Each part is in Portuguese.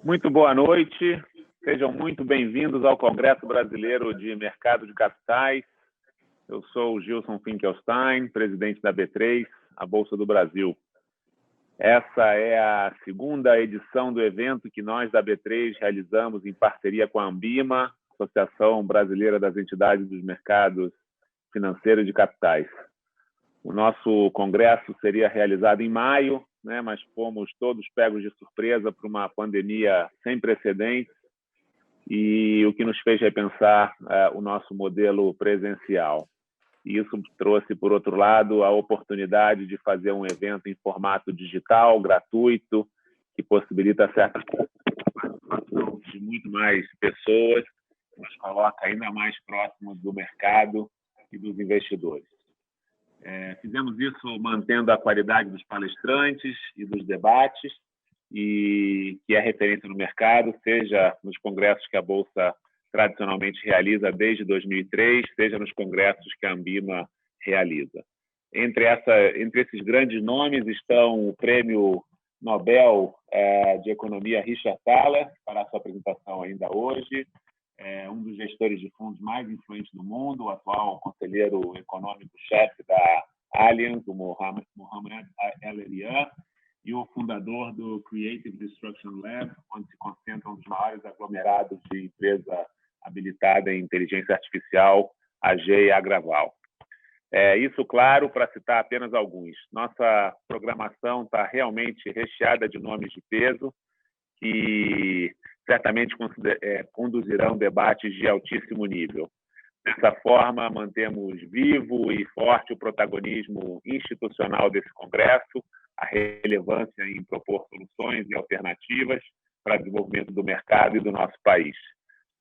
Muito boa noite, sejam muito bem-vindos ao Congresso Brasileiro de Mercado de Capitais. Eu sou o Gilson Finkelstein, presidente da B3, a Bolsa do Brasil. Essa é a segunda edição do evento que nós da B3 realizamos em parceria com a Ambima, Associação Brasileira das Entidades dos Mercados Financeiros de Capitais. O nosso congresso seria realizado em maio, mas fomos todos pegos de surpresa por uma pandemia sem precedentes, e o que nos fez repensar o nosso modelo presencial. E isso trouxe, por outro lado, a oportunidade de fazer um evento em formato digital, gratuito, que possibilita certa participação de muito mais pessoas, nos coloca ainda mais próximos do mercado e dos investidores. Fizemos isso mantendo a qualidade dos palestrantes e dos debates, e que é referência no mercado, seja nos congressos que a Bolsa tradicionalmente realiza desde 2003, seja nos congressos que a Ambima realiza. Entre esses grandes nomes estão o Prêmio Nobel de Economia Richard Thaler, que fará sua apresentação ainda hoje, um dos gestores de fundos mais influentes do mundo, o atual conselheiro econômico-chefe da Allianz, o Mohamed El-Erian, e o fundador do Creative Destruction Lab, onde se concentram um dos maiores aglomerados de empresa habilitada em inteligência artificial, a Ageia Agrawal. Isso, claro, para citar apenas alguns. Nossa programação está realmente recheada de nomes de peso que certamente conduzirão debates de altíssimo nível. Dessa forma, mantemos vivo e forte o protagonismo institucional desse congresso, a relevância em propor soluções e alternativas para o desenvolvimento do mercado e do nosso país.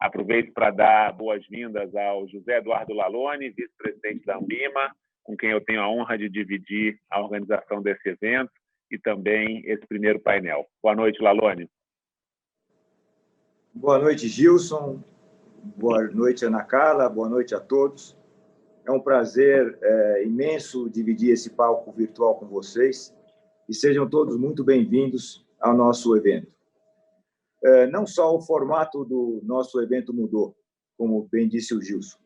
Aproveito para dar boas-vindas ao José Eduardo Laloni, vice-presidente da Ambima, com quem eu tenho a honra de dividir a organização desse evento e também esse primeiro painel. Boa noite, Laloni. Boa noite, Gilson. Boa noite, Ana Carla. Boa noite a todos. É um prazer imenso dividir esse palco virtual com vocês e sejam todos muito bem-vindos ao nosso evento. Não só o formato do nosso evento mudou, como bem disse o Gilson.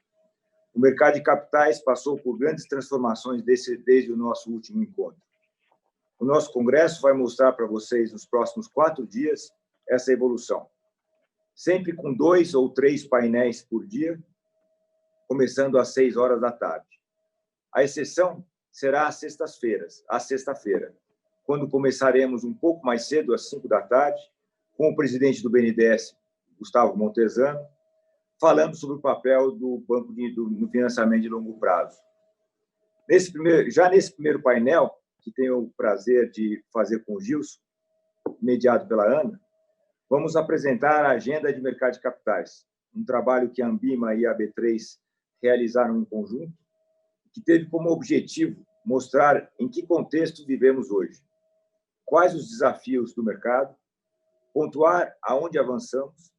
O mercado de capitais passou por grandes transformações desde o nosso último encontro. O nosso congresso vai mostrar para vocês, nos próximos 4 dias, essa evolução. Sempre com 2 ou 3 painéis por dia, começando às 6 horas da tarde. A exceção será às sexta-feira, quando começaremos um pouco mais cedo, às 5 da tarde, com o presidente do BNDES, Gustavo Montesano, falando sobre o papel do banco no financiamento de longo prazo. Já nesse primeiro painel, que tenho o prazer de fazer com o Gilson, mediado pela Ana, vamos apresentar a agenda de mercado de capitais, um trabalho que a Ambima e a B3 realizaram em conjunto, que teve como objetivo mostrar em que contexto vivemos hoje, quais os desafios do mercado, pontuar aonde avançamos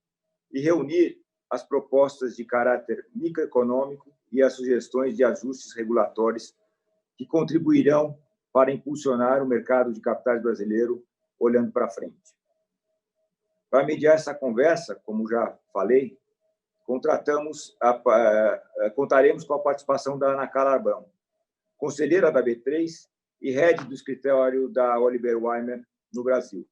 e reunir as propostas de caráter microeconômico e as sugestões de ajustes regulatórios que contribuirão para impulsionar o mercado de capitais brasileiro olhando para frente. Para mediar essa conversa, como já falei, contaremos com a participação da Ana Carla Arban, conselheira da B3 e head do escritório da Oliver Wyman no Brasil,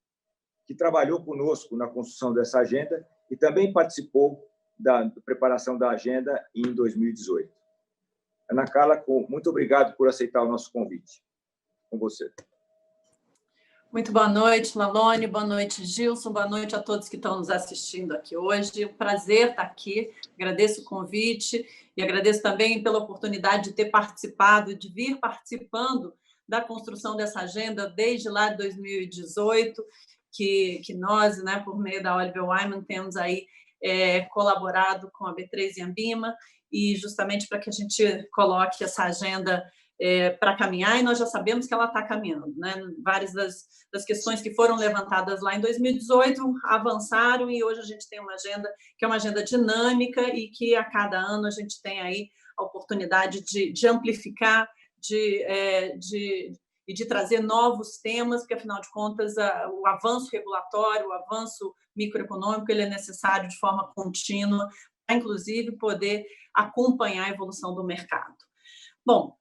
que trabalhou conosco na construção dessa agenda e também participou da preparação da agenda em 2018. Ana Carla, muito obrigado por aceitar o nosso convite. Com você. Muito boa noite, Laloni, boa noite, Gilson, boa noite a todos que estão nos assistindo aqui hoje. Um prazer estar aqui, agradeço o convite e agradeço também pela oportunidade de ter participado, de vir participando da construção dessa agenda desde lá de 2018, que nós, por meio da Oliver Wyman, temos aí colaborado com a B3 e a Ambima, e justamente para que a gente coloque essa agenda para caminhar, e nós já sabemos que ela está caminhando. Várias das questões que foram levantadas lá em 2018 avançaram, e hoje a gente tem uma agenda que é uma agenda dinâmica e que a cada ano a gente tem aí a oportunidade de amplificar, de e de trazer novos temas, porque, afinal de contas, o avanço regulatório, o avanço microeconômico, ele é necessário de forma contínua, para, inclusive, poder acompanhar a evolução do mercado. Bom,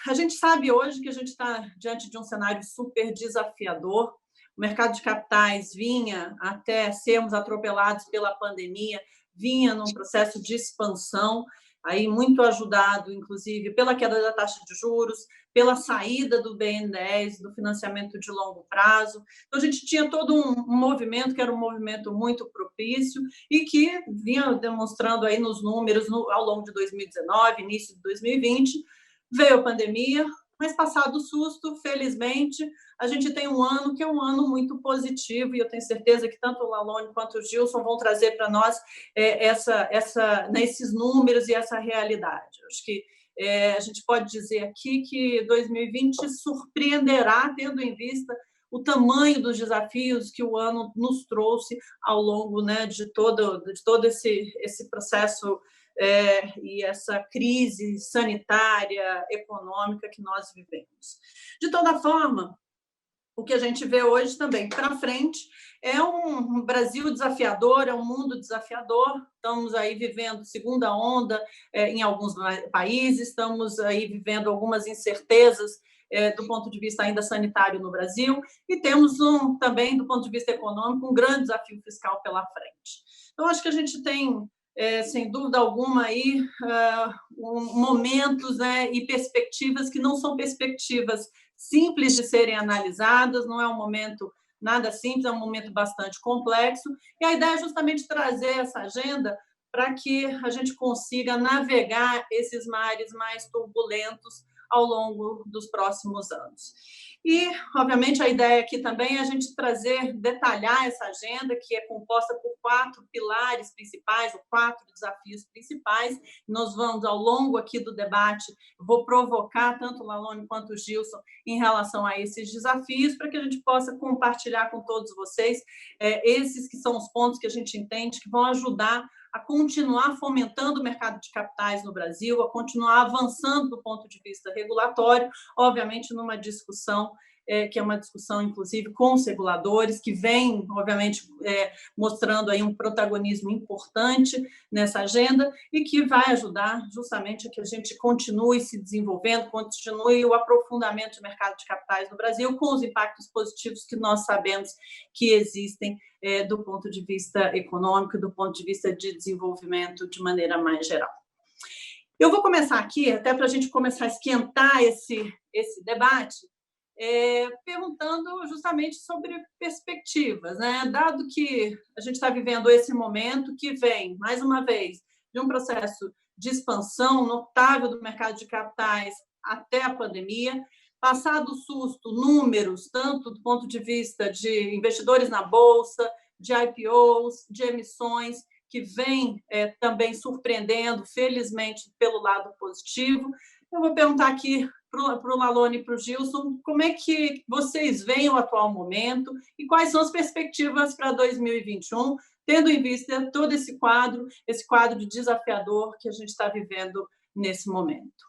a gente sabe hoje que a gente está diante de um cenário super desafiador. O mercado de capitais vinha, até sermos atropelados pela pandemia, vinha num processo de expansão, aí muito ajudado, inclusive, pela queda da taxa de juros, pela saída do BNDES, do financiamento de longo prazo. Então, a gente tinha todo um movimento que era um movimento muito propício e que vinha demonstrando aí nos números ao longo de 2019, início de 2020. Veio a pandemia, mas passado o susto, felizmente, a gente tem um ano que é um ano muito positivo e eu tenho certeza que tanto o Lalonde quanto o Gilson vão trazer para nós esses números e essa realidade. Acho que a gente pode dizer aqui que 2020 surpreenderá, tendo em vista o tamanho dos desafios que o ano nos trouxe ao longo, né, de todo esse processo e essa crise sanitária, econômica que nós vivemos. De toda forma, o que a gente vê hoje também para frente é um Brasil desafiador, é um mundo desafiador. Estamos aí vivendo segunda onda em alguns países, estamos aí vivendo algumas incertezas do ponto de vista ainda sanitário no Brasil e temos também, do ponto de vista econômico, um grande desafio fiscal pela frente. Então, acho que a gente tem, sem dúvida alguma, aí, momentos, né, e perspectivas que não são perspectivas simples de serem analisadas, não é um momento nada simples, é um momento bastante complexo, e a ideia é justamente trazer essa agenda para que a gente consiga navegar esses mares mais turbulentos ao longo dos próximos anos. E, obviamente, a ideia aqui também é a gente detalhar essa agenda, que é composta por 4 pilares principais, ou 4 desafios principais. Nós vamos, ao longo aqui do debate, vou provocar tanto o Lalonde quanto o Gilson em relação a esses desafios, para que a gente possa compartilhar com todos vocês esses que são os pontos que a gente entende que vão ajudar a continuar fomentando o mercado de capitais no Brasil, a continuar avançando do ponto de vista regulatório, obviamente numa discussão que é uma discussão, inclusive, com os reguladores, que vem, obviamente, mostrando aí um protagonismo importante nessa agenda e que vai ajudar justamente a que a gente continue se desenvolvendo, continue o aprofundamento do mercado de capitais no Brasil, com os impactos positivos que nós sabemos que existem do ponto de vista econômico, do ponto de vista de desenvolvimento de maneira mais geral. Eu vou começar aqui, até para a gente começar a esquentar esse debate, perguntando justamente sobre perspectivas, né? Dado que a gente está vivendo esse momento que vem, mais uma vez, de um processo de expansão notável do mercado de capitais até a pandemia, passado o susto, números, tanto do ponto de vista de investidores na Bolsa, de IPOs, de emissões, que vem também surpreendendo, felizmente, pelo lado positivo. Eu vou perguntar aqui para o Lalonde e para o Gilson, como é que vocês veem o atual momento e quais são as perspectivas para 2021, tendo em vista todo esse quadro de desafiador que a gente está vivendo nesse momento.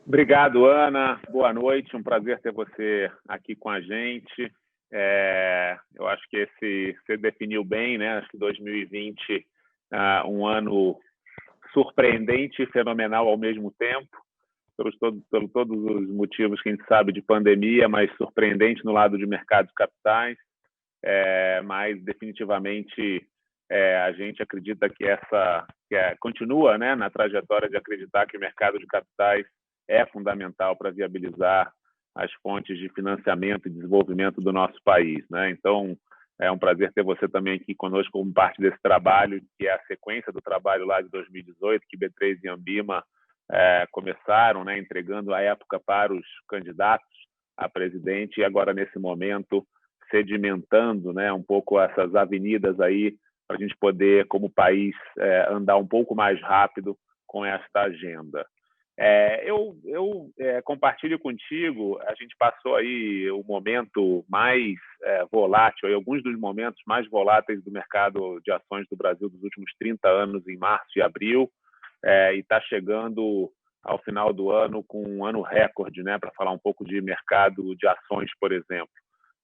Obrigado, Ana. Boa noite. Um prazer ter você aqui com a gente. Eu acho que você definiu bem, né? Acho que 2020 um ano surpreendente e fenomenal ao mesmo tempo, pelos todos os motivos que a gente sabe de pandemia, mas surpreendente no lado de mercado de capitais, mas definitivamente a gente acredita que continua, né, na trajetória de acreditar que o mercado de capitais é fundamental para viabilizar as fontes de financiamento e desenvolvimento do nosso país, né? Então, é um prazer ter você também aqui conosco como parte desse trabalho, que é a sequência do trabalho lá de 2018, que B3 e Ambima começaram, né, entregando à época para os candidatos a presidente, e agora, nesse momento, sedimentando, né, um pouco essas avenidas aí, para a gente poder, como país, andar um pouco mais rápido com esta agenda. Eu compartilho contigo, a gente passou aí o momento mais volátil, alguns dos momentos mais voláteis do mercado de ações do Brasil dos últimos 30 anos, em março e abril, e está chegando ao final do ano com um ano recorde, né? Para falar um pouco de mercado de ações, por exemplo.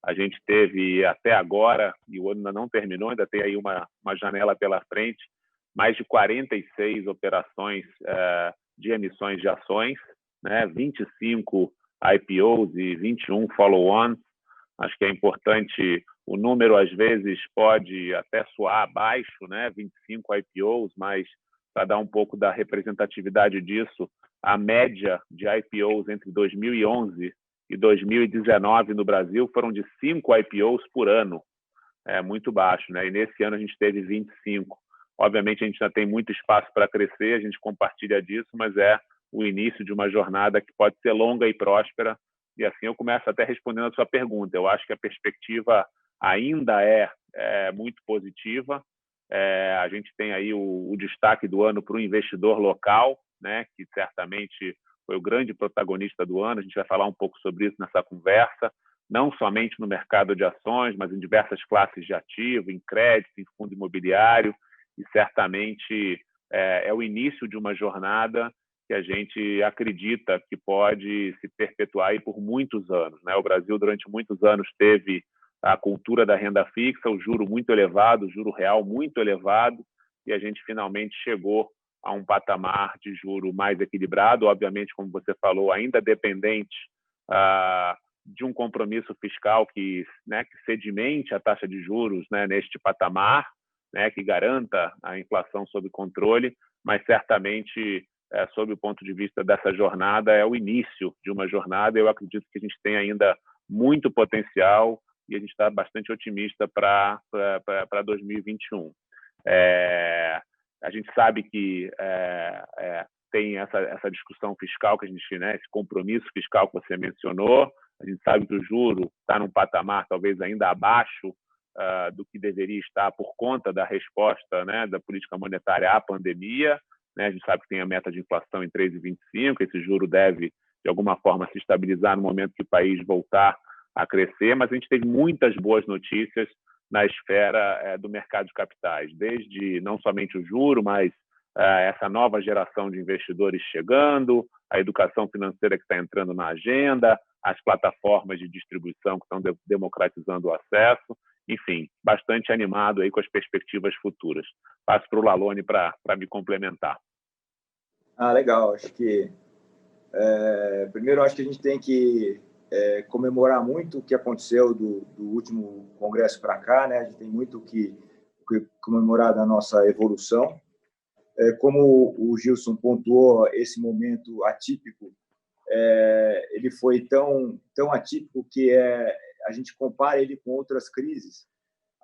A gente teve até agora, e o ano ainda não terminou, ainda tem aí uma janela pela frente, mais de 46 operações de emissões de ações, né? 25 IPOs e 21 follow-ons. Acho que é importante, o número às vezes pode até soar baixo, né? 25 IPOs, mas para dar um pouco da representatividade disso, a média de IPOs entre 2011 e 2019 no Brasil foram de 5 IPOs por ano. É muito baixo, né? E nesse ano a gente teve 25. Obviamente a gente já tem muito espaço para crescer, a gente compartilha disso, mas é o início de uma jornada que pode ser longa e próspera. E assim eu começo até respondendo a sua pergunta. Eu acho que a perspectiva ainda é muito positiva. A gente tem aí o destaque do ano para o investidor local, né, que certamente foi o grande protagonista do ano. A gente vai falar um pouco sobre isso nessa conversa, não somente no mercado de ações, mas em diversas classes de ativo, em crédito, em fundo imobiliário, e certamente é o início de uma jornada que a gente acredita que pode se perpetuar aí por muitos anos, né? O Brasil, durante muitos anos, teve a cultura da renda fixa, o juro muito elevado, o juro real muito elevado, e a gente finalmente chegou a um patamar de juro mais equilibrado, obviamente, como você falou, ainda dependente de um compromisso fiscal que sedimente a taxa de juros, né, neste patamar, né, que garanta a inflação sob controle, mas certamente, sob o ponto de vista dessa jornada, é o início de uma jornada. Eu acredito que a gente tem ainda muito potencial e a gente está bastante otimista para 2021. A gente sabe que tem essa discussão fiscal, que a gente, né, esse compromisso fiscal que você mencionou. A gente sabe que o juro está num patamar talvez ainda abaixo do que deveria estar por conta da resposta, né, da política monetária à pandemia. Né? A gente sabe que tem a meta de inflação em 3,25, esse juro deve, de alguma forma, se estabilizar no momento que o país voltar a crescer, mas a gente teve muitas boas notícias na esfera do mercado de capitais, desde não somente o juro, mas essa nova geração de investidores chegando, a educação financeira que está entrando na agenda, as plataformas de distribuição que estão democratizando o acesso, enfim, bastante animado aí com as perspectivas futuras. Passo para o Lalone para me complementar. Legal. Acho que, primeiro, acho que a gente tem que comemorar muito o que aconteceu do último congresso para cá, né? A gente tem muito que comemorar da nossa evolução. Como o Gilson pontuou, esse momento atípico, ele foi tão atípico que a gente compara ele com outras crises.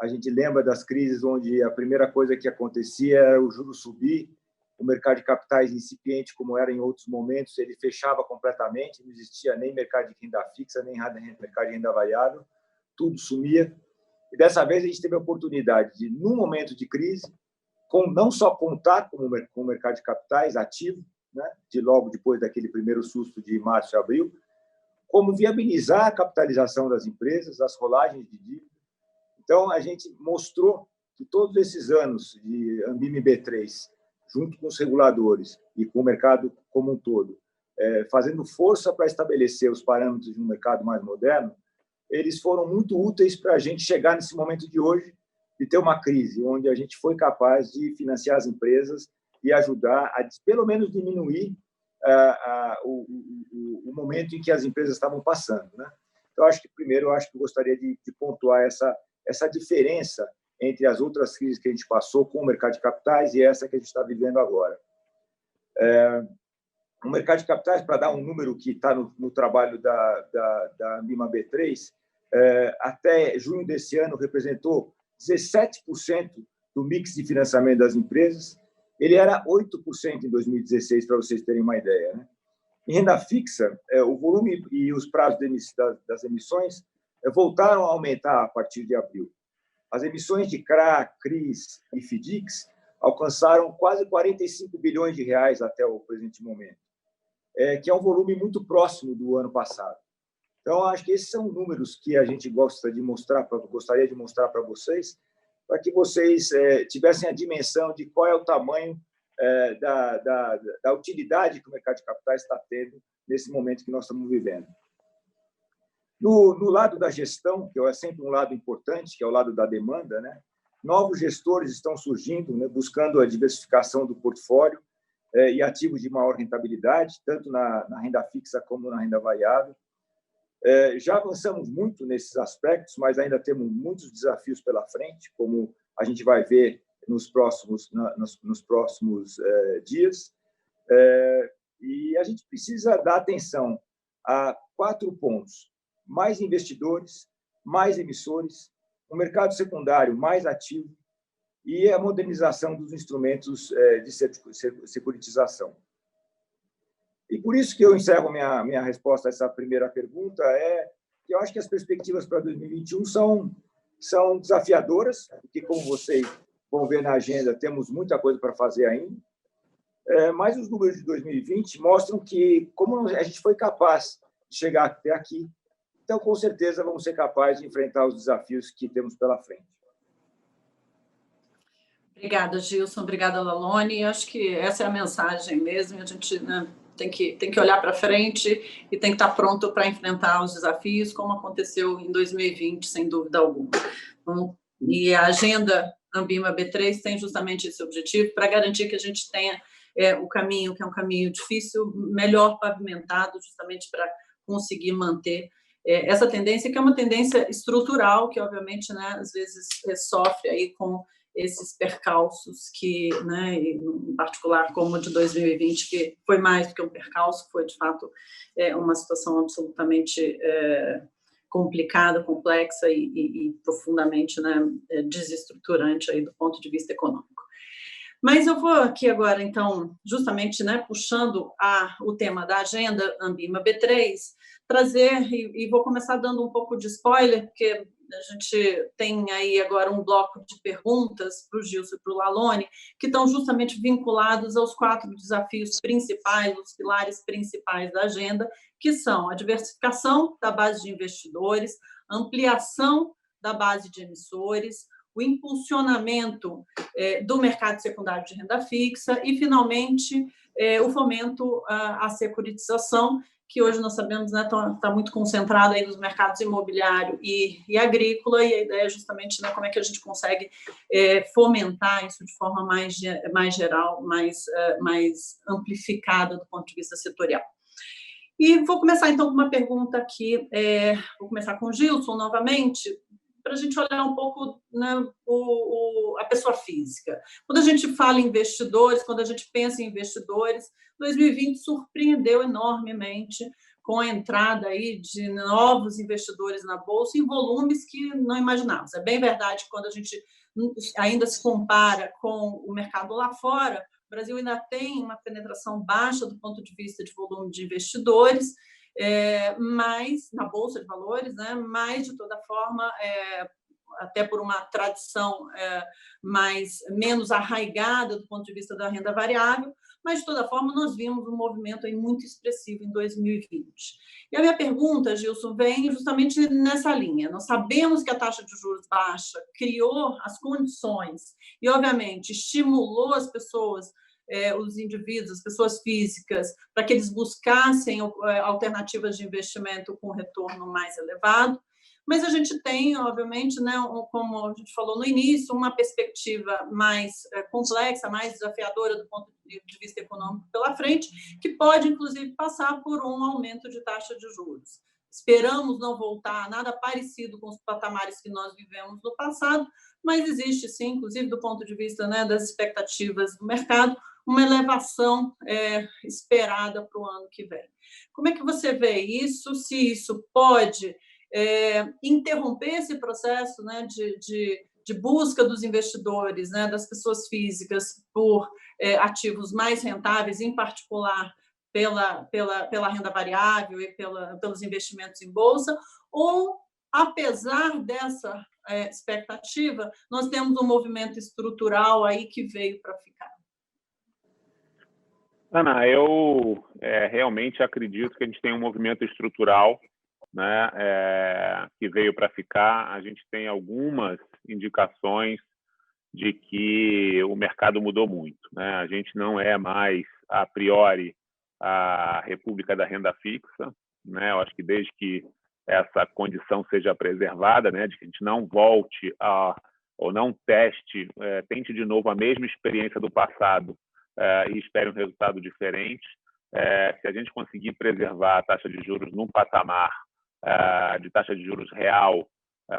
A gente lembra das crises onde a primeira coisa que acontecia era o juro subir, o mercado de capitais incipiente, como era em outros momentos, ele fechava completamente, não existia nem mercado de renda fixa, nem mercado de renda variável, tudo sumia. E dessa vez a gente teve a oportunidade de, num momento de crise, não só contar com o mercado de capitais ativo, né, de logo depois daquele primeiro susto de março e abril, como viabilizar a capitalização das empresas, as rolagens de dívida. Então, a gente mostrou que todos esses anos de Anbima B3, junto com os reguladores e com o mercado como um todo, fazendo força para estabelecer os parâmetros de um mercado mais moderno, eles foram muito úteis para a gente chegar nesse momento de hoje de ter uma crise onde a gente foi capaz de financiar as empresas e ajudar a, pelo menos, diminuir o momento em que as empresas estavam passando, né? Então, primeiro, eu gostaria de pontuar essa diferença entre as outras crises que a gente passou com o mercado de capitais e essa que a gente está vivendo agora. O mercado de capitais, para dar um número que está no trabalho da Anbima B3, até junho desse ano representou 17% do mix de financiamento das empresas. Ele era 8% em 2016, para vocês terem uma ideia, né? Em renda fixa, o volume e os prazos das emissões voltaram a aumentar a partir de abril. As emissões de CRA, CRIs e FDICs alcançaram quase 45 bilhões de reais até o presente momento, que é um volume muito próximo do ano passado. Então, acho que esses são números que a gente gostaria de mostrar para vocês, para que vocês tivessem a dimensão de qual é o tamanho da utilidade que o mercado de capitais está tendo nesse momento que nós estamos vivendo. No lado da gestão, que é sempre um lado importante, que é o lado da demanda, né? Novos gestores estão surgindo, né, buscando a diversificação do portfólio e ativos de maior rentabilidade, tanto na renda fixa como na renda variável. Já avançamos muito nesses aspectos, mas ainda temos muitos desafios pela frente, como a gente vai ver nos próximos dias. E a gente precisa dar atenção a 4 pontos: mais investidores, mais emissores, um mercado secundário mais ativo e a modernização dos instrumentos de securitização. E por isso que eu encerro minha resposta a essa primeira pergunta, que eu acho que as perspectivas para 2021 são desafiadoras, porque, como vocês vão ver na agenda, temos muita coisa para fazer ainda, mas os números de 2020 mostram que, como a gente foi capaz de chegar até aqui, então, com certeza, vamos ser capazes de enfrentar os desafios que temos pela frente. Obrigada, Gilson. Obrigada, Lalone. Acho que essa é a mensagem mesmo. A gente, né, tem que olhar para frente e tem que estar pronto para enfrentar os desafios, como aconteceu em 2020, sem dúvida alguma. E a agenda Ambima B3 tem justamente esse objetivo, para garantir que a gente tenha o caminho, que é um caminho difícil, melhor pavimentado, justamente para conseguir manter essa tendência, que é uma tendência estrutural, que, obviamente, né, às vezes sofre aí com esses percalços que, né, em particular como o de 2020, que foi mais do que um percalço, foi, de fato, uma situação absolutamente complicada, complexa e profundamente, né, desestruturante aí do ponto de vista econômico. Mas eu vou aqui agora, então, justamente, né, puxando o tema da agenda Ambima B3, trazer, e vou começar dando um pouco de spoiler, porque a gente tem aí agora um bloco de perguntas para o Gilson e para o Lalone, que estão justamente vinculados aos 4 desafios principais, os pilares principais da agenda, que são a diversificação da base de investidores, ampliação da base de emissores, o impulsionamento do mercado secundário de renda fixa e, finalmente, o fomento à securitização, que hoje nós sabemos, né, está muito concentrado aí nos mercados imobiliário e agrícola, e a ideia é justamente, né, como é que a gente consegue fomentar isso de forma mais geral, mais amplificada do ponto de vista setorial. E vou começar, então, com uma pergunta aqui, vou começar com o Gilson, novamente, para a gente olhar um pouco, né, a pessoa física. Quando a gente fala em investidores, quando a gente pensa em investidores, 2020 surpreendeu enormemente com a entrada aí de novos investidores na Bolsa em volumes que não imaginávamos. É bem verdade que quando a gente ainda se compara com o mercado lá fora, o Brasil ainda tem uma penetração baixa do ponto de vista de volume de investidores, mas na Bolsa de Valores, né, mas, de toda forma, até por uma tradição menos arraigada do ponto de vista da renda variável, mas, de toda forma, nós vimos um movimento aí muito expressivo em 2020. E a minha pergunta, Gilson, vem justamente nessa linha. Nós sabemos que a taxa de juros baixa criou as condições e, obviamente, estimulou as pessoas, os indivíduos, as pessoas físicas, para que eles buscassem alternativas de investimento com retorno mais elevado. Mas a gente tem, obviamente, né, como a gente falou no início, uma perspectiva mais complexa, mais desafiadora do ponto de vista econômico pela frente, que pode, inclusive, passar por um aumento de taxa de juros. Esperamos não voltar a nada parecido com os patamares que nós vivemos no passado, mas existe, sim, inclusive do ponto de vista, né, das expectativas do mercado, uma elevação esperada para o ano que vem. Como é que você vê isso? Se isso pode interromper esse processo, né, de busca dos investidores, né, das pessoas físicas por ativos mais rentáveis, em particular pela renda variável e pelos investimentos em bolsa, ou, apesar dessa expectativa, nós temos um movimento estrutural aí que veio para ficar? Ana, eu realmente acredito que a gente tem um movimento estrutural, né, que veio para ficar. A gente tem algumas indicações de que o mercado mudou muito, né? A gente não é mais, a priori, a república da renda fixa, né? Eu acho que desde que essa condição seja preservada, né, de que a gente não volte ou não tente de novo a mesma experiência do passado e espere um resultado diferente. Se a gente conseguir preservar a taxa de juros num patamar de taxa de juros real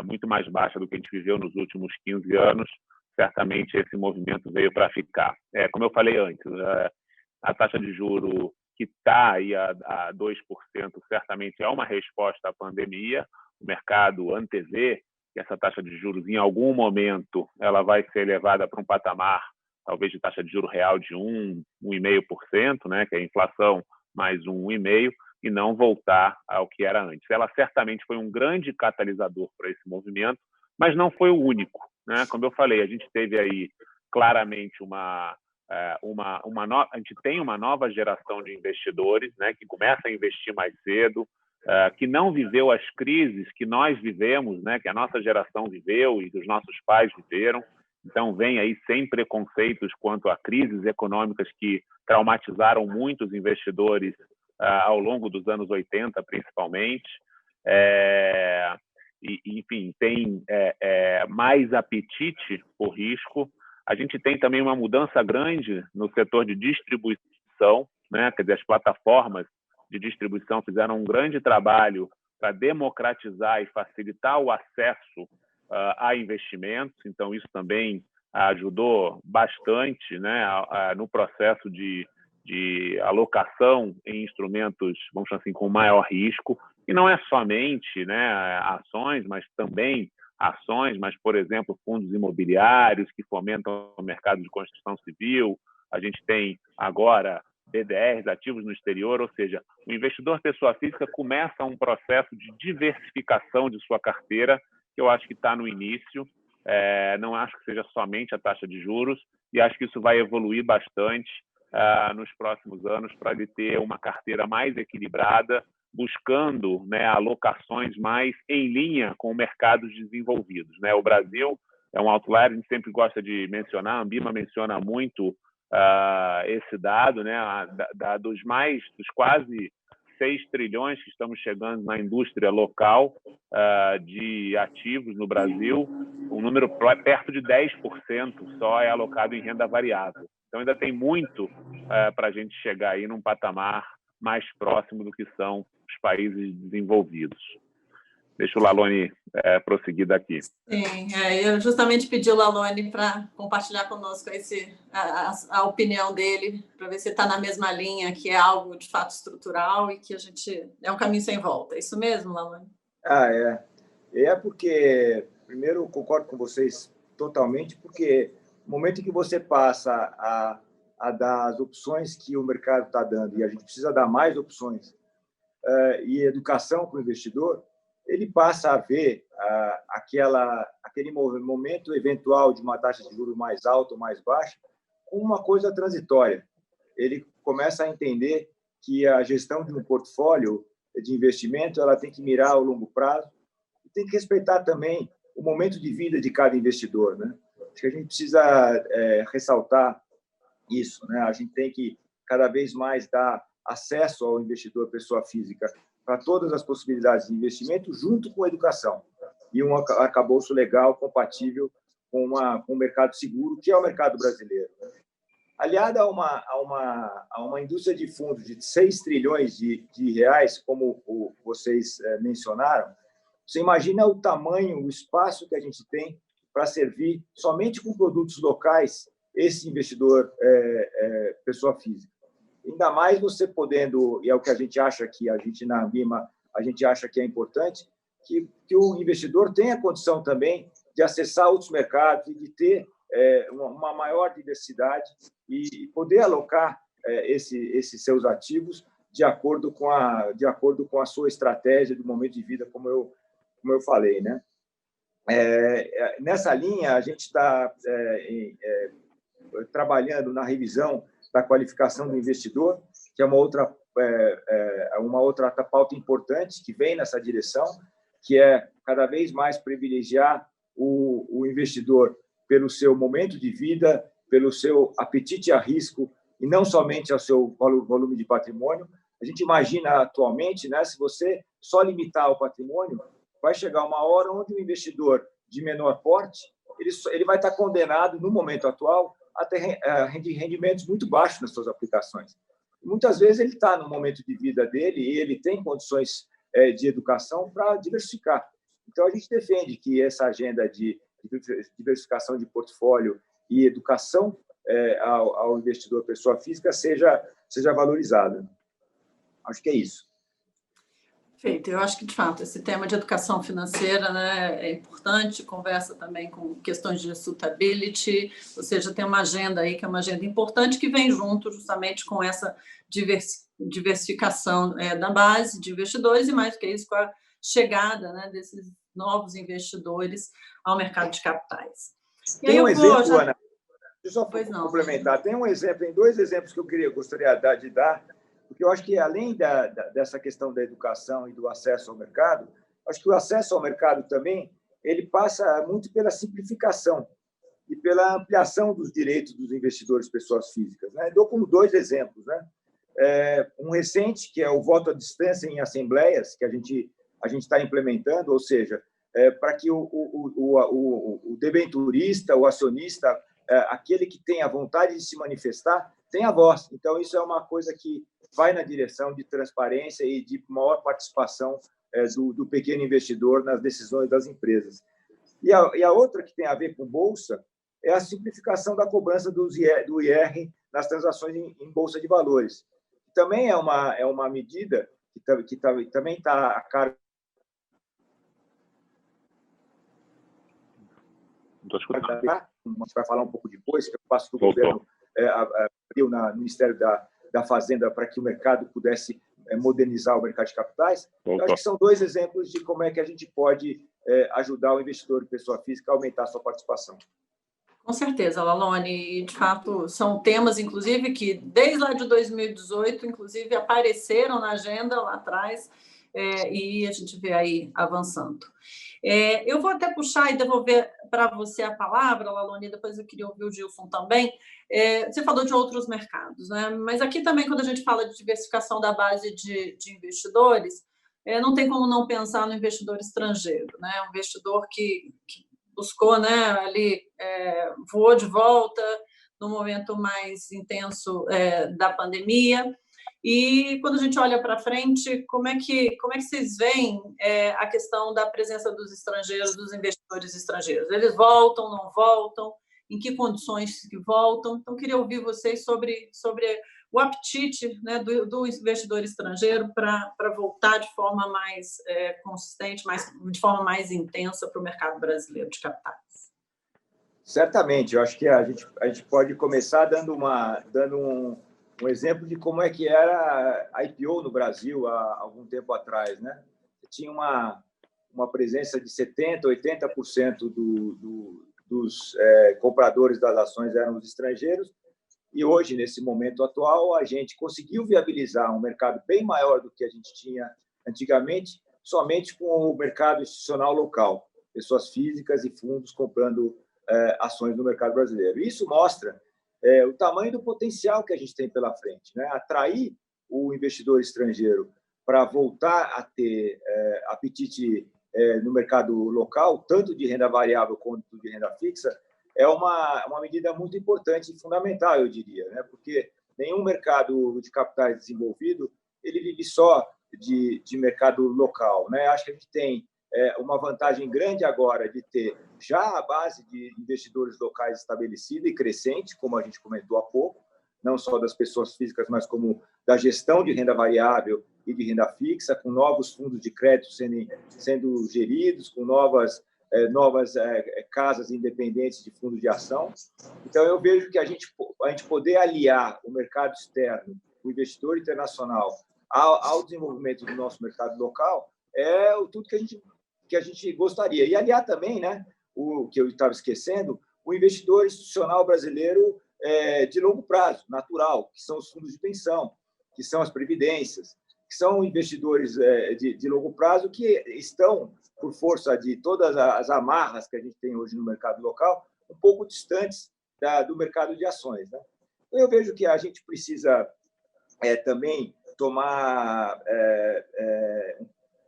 muito mais baixa do que a gente viveu nos últimos 15 anos, certamente esse movimento veio para ficar. Como eu falei antes, a taxa de juros que está aí a 2%, certamente é uma resposta à pandemia. O mercado antevê que essa taxa de juros, em algum momento, ela vai ser elevada para um patamar, talvez de taxa de juros real de 1,5%, né, que é a inflação mais 1,5%, e não voltar ao que era antes. Ela certamente foi um grande catalisador para esse movimento, mas não foi o único, né? Como eu falei, a gente teve aí claramente a gente tem uma nova geração de investidores, né, que começa a investir mais cedo, que não viveu as crises que nós vivemos, né, que a nossa geração viveu e que os nossos pais viveram. Então, vem aí sem preconceitos quanto a crises econômicas que traumatizaram muitos investidores ao longo dos anos 80, principalmente. Enfim, tem mais apetite por risco. A gente tem também uma mudança grande no setor de distribuição, né? Quer dizer, as plataformas de distribuição fizeram um grande trabalho para democratizar e facilitar o acesso a investimentos. Então, isso também ajudou bastante, né, no processo de alocação em instrumentos, vamos chamar assim, com maior risco. E não é somente, né, ações, mas também ações, mas, por exemplo, fundos imobiliários que fomentam o mercado de construção civil. A gente tem agora BDRs, ativos no exterior, ou seja, o investidor pessoa física começa um processo de diversificação de sua carteira, que eu acho que está no início. Não acho que seja somente a taxa de juros, e acho que isso vai evoluir bastante nos próximos anos para ele ter uma carteira mais equilibrada, buscando, né, alocações mais em linha com mercados desenvolvidos, né? O Brasil é um outlier, a gente sempre gosta de mencionar, a Ambima menciona muito esse dado, né, dos quase 6 trilhões que estamos chegando na indústria local de ativos no Brasil, um número perto de 10% só é alocado em renda variável. Então, ainda tem muito para a gente chegar aí num patamar mais próximo do que são os países desenvolvidos. Deixa o Lalone prosseguir daqui. Sim, eu justamente pedi o Lalone para compartilhar conosco a opinião dele, para ver se está na mesma linha, que é algo de fato estrutural e que a gente é um caminho sem volta. É isso mesmo, Lalone? Porque, primeiro, concordo com vocês totalmente, porque no momento em que você passa a dar as opções que o mercado está dando, e a gente precisa dar mais opções, e educação para o investidor, ele passa a ver aquele momento eventual de uma taxa de juros mais alta ou mais baixa como uma coisa transitória. Ele começa a entender que a gestão de um portfólio de investimento ela tem que mirar ao longo prazo e tem que respeitar também o momento de vida de cada investidor, né? Acho que a gente precisa ressaltar isso, né? A gente tem que cada vez mais dar acesso ao investidor pessoa física para todas as possibilidades de investimento junto com a educação e um arcabouço legal compatível com um mercado seguro, que é o mercado brasileiro. Aliado a uma indústria de fundos de 6 trilhões de reais, como vocês mencionaram, você imagina o tamanho, o espaço que a gente tem para servir somente com produtos locais esse investidor pessoa física. Ainda mais você podendo, e é o que a gente acha que a gente na Ambima a gente acha que é importante, que o investidor tenha condição também de acessar outros mercados e de ter uma maior diversidade e poder alocar esses seus ativos de acordo com a sua estratégia do momento de vida, como eu falei, né? Nessa linha, a gente está trabalhando na revisão da qualificação do investidor, que é uma outra pauta importante que vem nessa direção, que é cada vez mais privilegiar o investidor pelo seu momento de vida, pelo seu apetite a risco, e não somente ao seu volume de patrimônio. A gente imagina atualmente, né, se você só limitar o patrimônio, vai chegar uma hora onde o investidor de menor porte ele vai estar condenado, no momento atual, a ter rendimentos muito baixos nas suas aplicações. Muitas vezes ele está no momento de vida dele e ele tem condições de educação para diversificar. Então, a gente defende que essa agenda de diversificação de portfólio e educação ao investidor pessoa física seja valorizada. Acho que é isso. Perfeito. Eu acho que, de fato, esse tema de educação financeira, né, é importante, conversa também com questões de suitability, ou seja, tem uma agenda aí que é uma agenda importante que vem junto justamente com essa diversificação da base de investidores e, mais do que isso, com a chegada, né, desses novos investidores ao mercado de capitais. Tem um exemplo, Ana, deixa eu só complementar. Tem um exemplo, tem dois exemplos que eu gostaria de dar, porque eu acho que, além dessa questão da educação e do acesso ao mercado, acho que o acesso ao mercado também ele passa muito pela simplificação e pela ampliação dos direitos dos investidores pessoas físicas, né? Dou como dois exemplos, né? Um recente, que é o voto à distância em assembleias, que a gente está implementando, ou seja, para que o debenturista, o acionista, aquele que tem a vontade de se manifestar, tenha voz. Então, isso é uma coisa que vai na direção de transparência e de maior participação do pequeno investidor nas decisões das empresas. E a outra, que tem a ver com bolsa, é a simplificação da cobrança do IR nas transações em bolsa de valores. Também é uma medida que também está a cargo. Você vai falar um pouco depois, que eu passo do governo abriu no Ministério da Fazenda para que o mercado pudesse modernizar o mercado de capitais. Eu acho que são dois exemplos de como é que a gente pode ajudar o investidor de pessoa física a aumentar a sua participação. Com certeza, Lalone, e de fato são temas, inclusive, que desde lá de 2018, inclusive, apareceram na agenda lá atrás, e a gente vê aí avançando. Eu vou até puxar e devolver para você a palavra, Lalone, depois eu queria ouvir o Gilson também. Você falou de outros mercados, né? Mas aqui também, quando a gente fala de diversificação da base de investidores, não tem como não pensar no investidor estrangeiro, né? Um investidor que buscou, né, ali, voou de volta no momento mais intenso da pandemia. E quando a gente olha para frente, como é que vocês veem a questão da presença dos estrangeiros, dos investidores estrangeiros? Eles voltam, não voltam? Em que condições que voltam? Então, queria ouvir vocês sobre o apetite, né, do investidor estrangeiro para voltar de forma mais consistente, de forma mais intensa para o mercado brasileiro de capitais. Certamente. Eu acho que a gente pode começar dando um exemplo de como é que era a IPO no Brasil há algum tempo atrás, né? Tinha uma presença de 70%, 80% dos compradores das ações eram os estrangeiros, e hoje, nesse momento atual, a gente conseguiu viabilizar um mercado bem maior do que a gente tinha antigamente, somente com o mercado institucional local, pessoas físicas e fundos comprando ações no mercado brasileiro. Isso mostra o tamanho do potencial que a gente tem pela frente, né? Atrair o investidor estrangeiro para voltar a ter apetite no mercado local, tanto de renda variável quanto de renda fixa, é uma medida muito importante e fundamental, eu diria, né? Porque nenhum mercado de capitais desenvolvido ele vive só de mercado local, né? Acho que a gente tem uma vantagem grande agora de ter já a base de investidores locais estabelecida e crescente, como a gente comentou há pouco, não só das pessoas físicas, mas como da gestão de renda variável e de renda fixa, com novos fundos de crédito sendo geridos, com novas casas independentes de fundos de ação. Então, eu vejo que a gente poder aliar o mercado externo, o investidor internacional, ao desenvolvimento do nosso mercado local, é tudo que a gente gostaria. E aliar também, né, o que eu estava esquecendo, o investidor institucional brasileiro de longo prazo, natural, que são os fundos de pensão, que são as previdências, que são investidores de longo prazo que estão, por força de todas as amarras que a gente tem hoje no mercado local, um pouco distantes do mercado de ações, né? Então, eu vejo que a gente precisa também tomar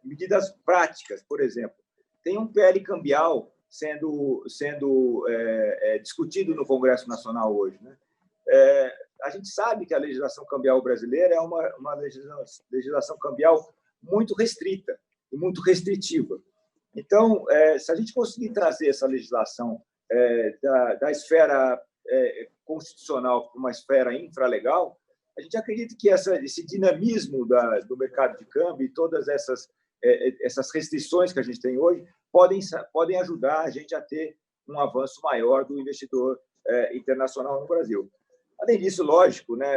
medidas práticas. Por exemplo, tem um PL cambial sendo discutido no Congresso Nacional hoje, né? A gente sabe que a legislação cambial brasileira é uma legislação cambial muito restrita e muito restritiva. Então, se a gente conseguir trazer essa legislação da esfera constitucional para uma esfera infralegal, a gente acredita que esse dinamismo do mercado de câmbio e todas essas restrições que a gente tem hoje podem ajudar a gente a ter um avanço maior do investidor internacional no Brasil. Além disso, lógico, né,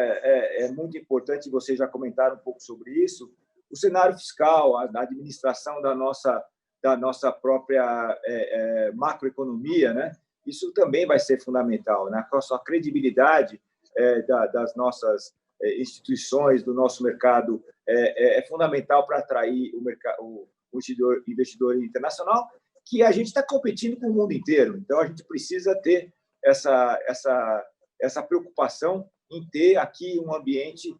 é muito importante, vocês já comentaram um pouco sobre isso, o cenário fiscal, a administração da nossa própria macroeconomia, né? Isso também vai ser fundamental, né? A credibilidade das nossas instituições, do nosso mercado, é fundamental para atrair o investidor internacional, que a gente está competindo com o mundo inteiro. Então, a gente precisa ter essa preocupação em ter aqui um ambiente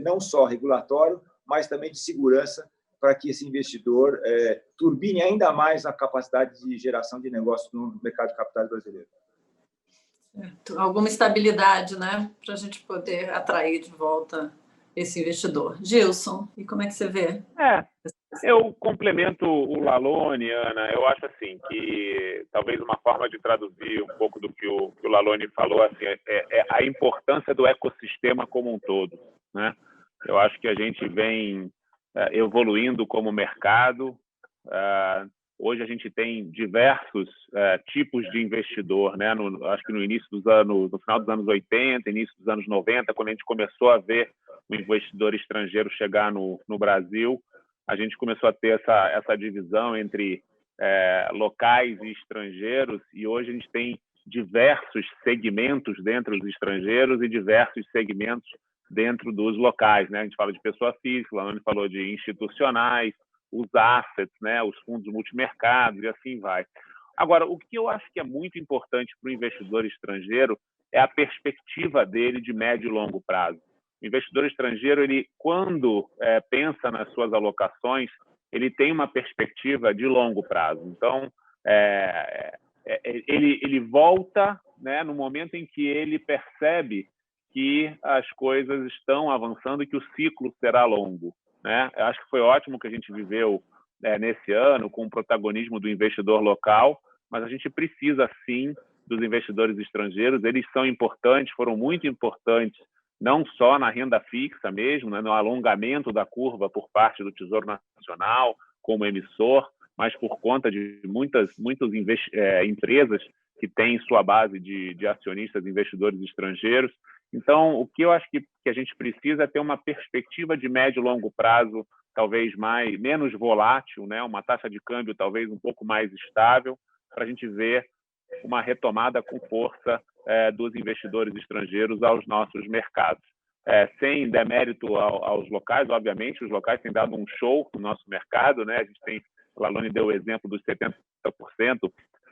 não só regulatório, mas também de segurança, para que esse investidor turbine ainda mais a capacidade de geração de negócio no mercado de capitais brasileiro. Certo. Alguma estabilidade, né, para a gente poder atrair de volta esse investidor. Gilson, e como é que você vê? Eu complemento o Lalone, Ana. Eu acho assim que talvez uma forma de traduzir um pouco do que o Lalone falou assim, é a importância do ecossistema como um todo, né? Eu acho que a gente vem evoluindo como mercado. Hoje a gente tem diversos tipos de investidor, né? Acho que no final dos anos 80, início dos anos 90, quando a gente começou a ver o investidor estrangeiro chegar no Brasil, a gente começou a ter essa divisão entre locais e estrangeiros, e hoje a gente tem diversos segmentos dentro dos estrangeiros e diversos segmentos dentro dos locais, né? A gente fala de pessoa física, a Ana falou de institucionais, os assets, né? Os fundos multimercados e assim vai. Agora, o que eu acho que é muito importante para o investidor estrangeiro é a perspectiva dele de médio e longo prazo. O investidor estrangeiro, ele, quando pensa nas suas alocações, ele tem uma perspectiva de longo prazo. Então, ele volta, né, no momento em que ele percebe que as coisas estão avançando e que o ciclo será longo, né? Eu acho que foi ótimo que a gente viveu nesse ano com o protagonismo do investidor local, mas a gente precisa, sim, dos investidores estrangeiros. Eles são importantes, foram muito importantes, não só na renda fixa mesmo, né, no alongamento da curva por parte do Tesouro Nacional como emissor, mas por conta de muitas empresas que têm sua base de acionistas e investidores estrangeiros. Então, o que eu acho que a gente precisa é ter uma perspectiva de médio e longo prazo, talvez menos volátil, né? Uma taxa de câmbio talvez um pouco mais estável, para a gente ver uma retomada com força dos investidores estrangeiros aos nossos mercados. Sem demérito aos locais, obviamente, os locais têm dado um show no nosso mercado, né? A gente tem, o Lalone deu o exemplo dos 70%,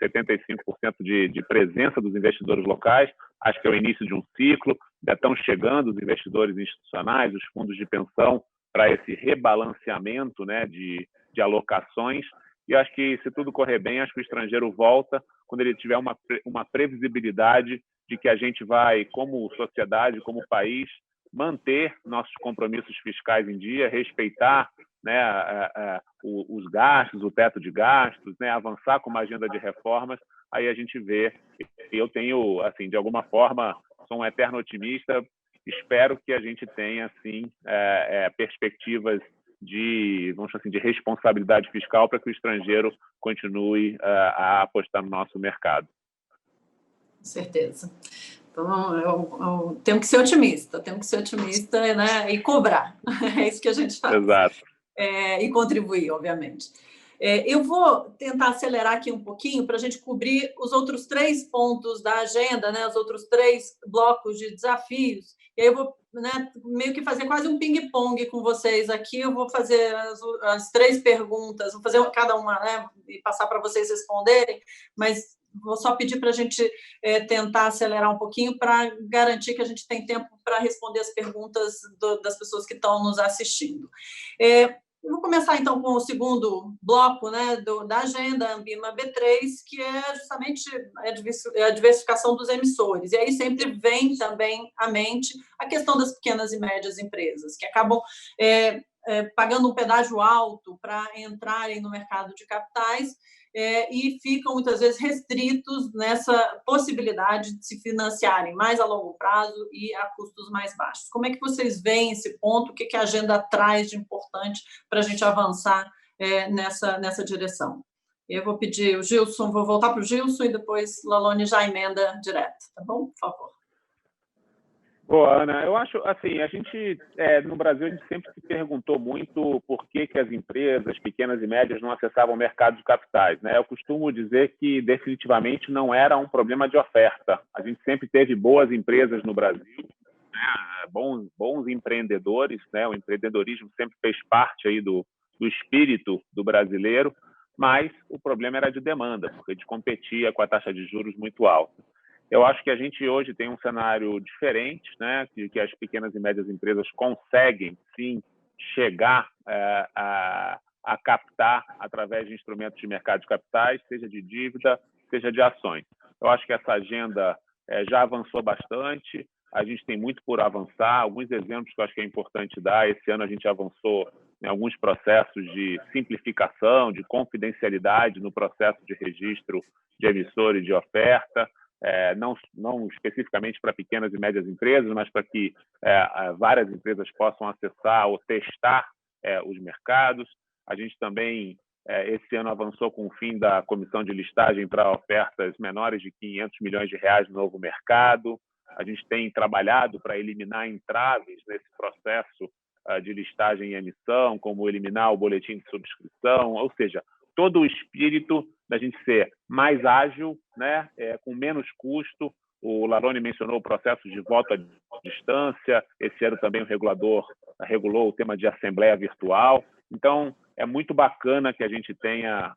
75% de presença dos investidores locais. Acho que é o início de um ciclo. Já estão chegando os investidores institucionais, os fundos de pensão, para esse rebalanceamento, né, de alocações. E acho que, se tudo correr bem, acho que o estrangeiro volta quando ele tiver uma previsibilidade de que a gente vai, como sociedade, como país, manter nossos compromissos fiscais em dia, respeitar, né, os gastos, o teto de gastos, né, avançar com uma agenda de reformas. Aí a gente vê. Eu tenho, assim, de alguma forma, sou um eterno otimista. Espero que a gente tenha, assim, perspectivas vamos dizer assim, de responsabilidade fiscal para que o estrangeiro continue a apostar no nosso mercado. Com certeza. Então, eu tenho que ser otimista, né, e cobrar. É isso que a gente faz. Exato. E contribuir, obviamente. Eu vou tentar acelerar aqui um pouquinho para a gente cobrir os outros 3 pontos da agenda, né, os outros 3 blocos de desafios. E aí eu vou, né, meio que fazer quase um ping-pong com vocês aqui. Eu vou fazer as 3 perguntas, vou fazer cada uma, né, e passar para vocês responderem, mas vou só pedir para a gente tentar acelerar um pouquinho para garantir que a gente tem tempo para responder as perguntas das pessoas que estão nos assistindo. Eu vou começar, então, com o segundo bloco, né, da agenda Ambima B3, que é justamente a diversificação dos emissores. E aí sempre vem também à mente a questão das pequenas e médias empresas, que acabam pagando um pedágio alto para entrarem no mercado de capitais e ficam, muitas vezes, restritos nessa possibilidade de se financiarem mais a longo prazo e a custos mais baixos. Como é que vocês veem esse ponto? O que a agenda traz de importante para a gente avançar nessa direção? Eu vou pedir o Gilson, vou voltar para o Gilson e depois Lalone já emenda direto, tá bom? Por favor. Boa, Ana. Eu acho, assim, a gente, no Brasil, a gente sempre se perguntou muito por que as empresas pequenas e médias não acessavam o mercado de capitais, né? Eu costumo dizer que, definitivamente, não era um problema de oferta. A gente sempre teve boas empresas no Brasil, né? Bons empreendedores, né? O empreendedorismo sempre fez parte aí do espírito do brasileiro, mas o problema era de demanda, porque a gente competia com a taxa de juros muito alta. Eu acho que a gente hoje tem um cenário diferente, né, que as pequenas e médias empresas conseguem, sim, chegar a captar através de instrumentos de mercado de capitais, seja de dívida, seja de ações. Eu acho que essa agenda já avançou bastante, a gente tem muito por avançar, alguns exemplos que eu acho que é importante dar. Esse ano a gente avançou em alguns processos de simplificação, de confidencialidade no processo de registro de emissor e de oferta, não especificamente para pequenas e médias empresas, mas para que várias empresas possam acessar ou testar os mercados. A gente também, esse ano, avançou com o fim da comissão de listagem para ofertas menores de R$500 milhões no novo mercado. A gente tem trabalhado para eliminar entraves nesse processo de listagem e emissão, como eliminar o boletim de subscrição, ou seja, todo o espírito da gente ser mais ágil, né, com menos custo. O Lalone mencionou o processo de voto à distância. Esse ano também o regulador regulou o tema de assembleia virtual. Então, é muito bacana que a gente tenha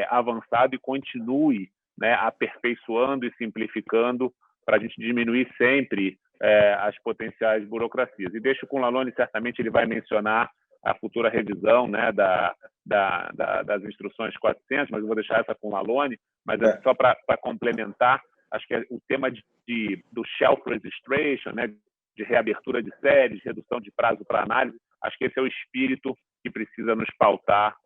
avançado e continue, né, aperfeiçoando e simplificando para a gente diminuir sempre as potenciais burocracias. E deixo com o Lalone, certamente ele vai mencionar a futura revisão, né, das instruções 400, mas eu vou deixar essa com o Lalone, mas só para complementar, acho que o tema do shelf registration, né, de reabertura de séries, redução de prazo para análise, acho que esse é o espírito que precisa nos pautar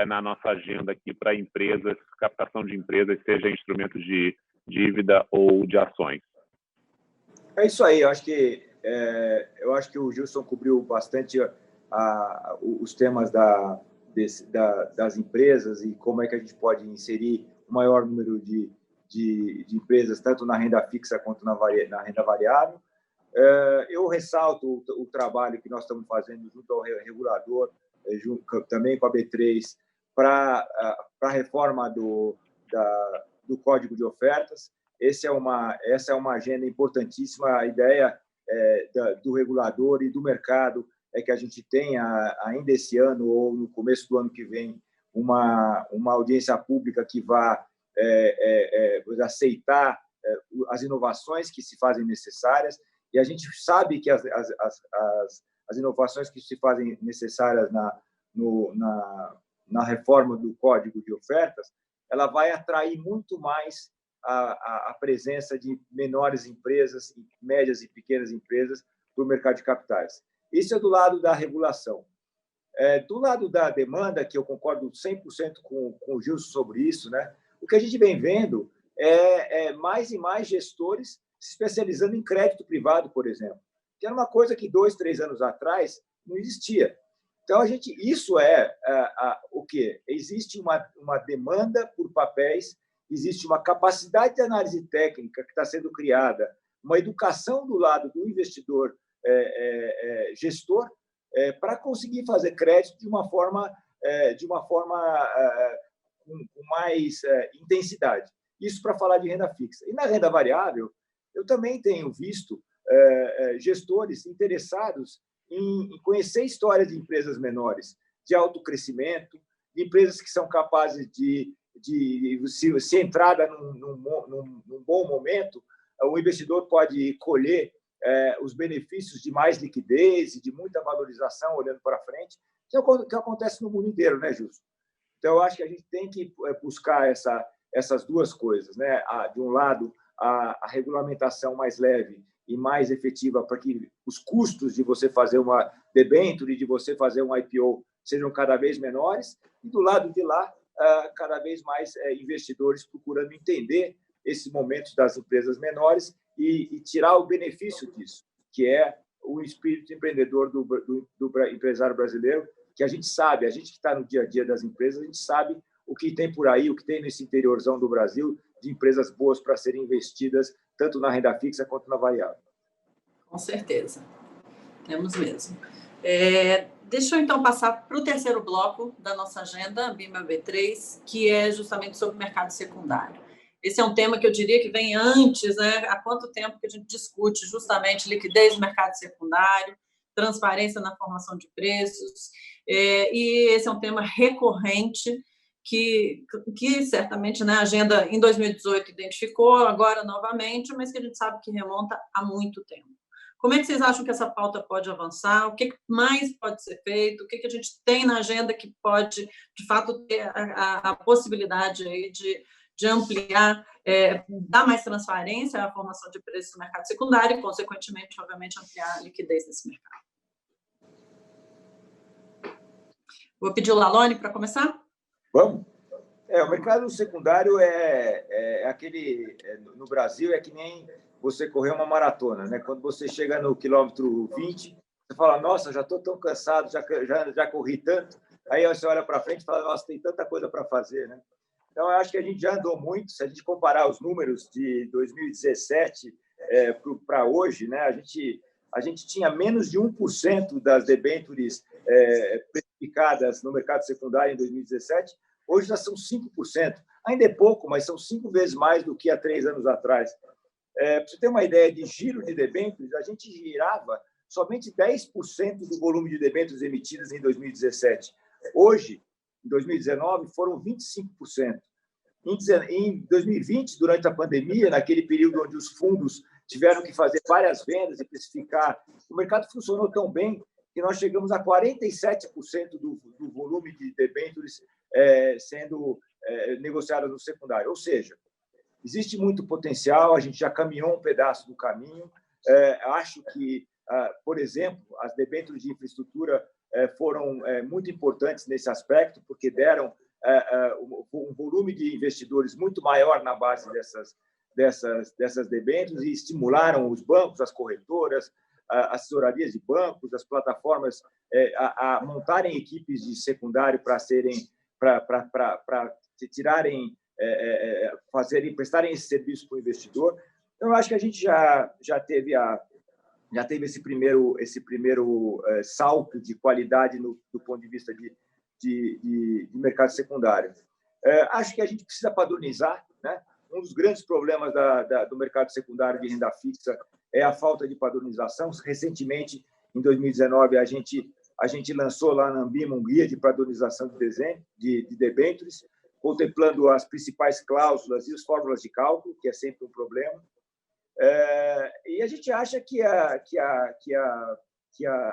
na nossa agenda aqui para empresas, captação de empresas, seja instrumentos de dívida ou de ações. É isso aí. Eu acho que o Gilson cobriu bastante os temas das empresas e como é que a gente pode inserir o maior número de empresas, tanto na renda fixa quanto na renda variável. Eu ressalto o trabalho que nós estamos fazendo junto ao regulador, também com a B3, para a reforma do Código de Ofertas. Essa é uma agenda importantíssima. A ideia do regulador e do mercado é que a gente tenha, ainda esse ano ou no começo do ano que vem, uma audiência pública que vá aceitar as inovações que se fazem necessárias. E a gente sabe que as inovações que se fazem necessárias na reforma do Código de Ofertas, ela vai atrair muito mais a presença de menores empresas, médias e pequenas empresas para o mercado de capitais. Isso é do lado da regulação. Do lado da demanda, que eu concordo 100% com o Gilson sobre isso, né? O que a gente vem vendo é mais e mais gestores se especializando em crédito privado, por exemplo, que era uma coisa que 2, 3 anos atrás não existia. Então, isso o quê? Existe uma demanda por papéis, existe uma capacidade de análise técnica que está sendo criada, uma educação do lado do investidor gestor para conseguir fazer crédito de uma forma com mais intensidade. Isso para falar de renda fixa. E na renda variável, eu também tenho visto gestores interessados em conhecer histórias de empresas menores, de alto crescimento, de empresas que são capazes de se entrada num bom momento, o investidor pode colher os benefícios de mais liquidez e de muita valorização olhando para frente, que é o que acontece no mundo inteiro, né, Justo? Então, eu acho que a gente tem que buscar essas duas coisas, né? De um lado, a regulamentação mais leve e mais efetiva para que os custos de você fazer uma debênture, de você fazer um IPO, sejam cada vez menores, e do lado de lá, cada vez mais investidores procurando entender esses momentos das empresas menores e tirar o benefício disso, que é o espírito empreendedor do empresário brasileiro, que a gente sabe, a gente que está no dia a dia das empresas, a gente sabe o que tem por aí, o que tem nesse interiorzão do Brasil de empresas boas para serem investidas, tanto na renda fixa quanto na variável. Com certeza, temos mesmo. Deixa eu, então, passar para o terceiro bloco da nossa agenda, Ambima B3, que é justamente sobre o mercado secundário. Esse é um tema que eu diria que vem antes, né? Há quanto tempo que a gente discute justamente liquidez do mercado secundário, transparência na formação de preços, e esse é um tema recorrente que certamente, né, a agenda em 2018 identificou, agora novamente, mas que a gente sabe que remonta há muito tempo. Como é que vocês acham que essa pauta pode avançar? O que mais pode ser feito? O que a gente tem na agenda que pode, de fato, ter a possibilidade aí de ampliar, dar mais transparência à formação de preços no mercado secundário e, consequentemente, obviamente, ampliar a liquidez desse mercado? Vou pedir o Lalone para começar? Vamos. O mercado secundário é aquele... no Brasil, é que nem você correr uma maratona, né? Quando você chega no quilômetro 20, você fala, nossa, já estou tão cansado, já corri tanto. Aí você olha para frente e fala, nossa, tem tanta coisa para fazer, né? Então, eu acho que a gente já andou muito. Se a gente comparar os números de 2017 para hoje, né? A gente tinha menos de 1% das debêntures precificadas no mercado secundário em 2017. Hoje já são 5%. Ainda é pouco, mas são 5 vezes mais do que há 3 anos atrás. Para você ter uma ideia de giro de debêntures, a gente girava somente 10% do volume de debêntures emitidas em 2017. Hoje, em 2019, foram 25%. Em 2020, durante a pandemia, naquele período onde os fundos tiveram que fazer várias vendas e precificar, o mercado funcionou tão bem que nós chegamos a 47% do volume de debêntures sendo negociadas no secundário. Ou seja, existe muito potencial, a gente já caminhou um pedaço do caminho. Acho que, por exemplo, as debêntures de infraestrutura foram muito importantes nesse aspecto, porque deram um volume de investidores muito maior na base dessas debêntures e estimularam os bancos, as corretoras, as assessorarias de bancos, as plataformas a montarem equipes de secundário para tirarem, prestarem esse serviço para o investidor. Então, eu acho que a gente já teve esse primeiro salto de qualidade do ponto de vista de mercado secundário. Acho que a gente precisa padronizar, né? Um dos grandes problemas do mercado secundário de renda fixa é a falta de padronização. Recentemente, em 2019, a gente lançou lá na Ambima um guia de padronização de debêntures, contemplando as principais cláusulas e as fórmulas de cálculo, que é sempre um problema. E a gente acha que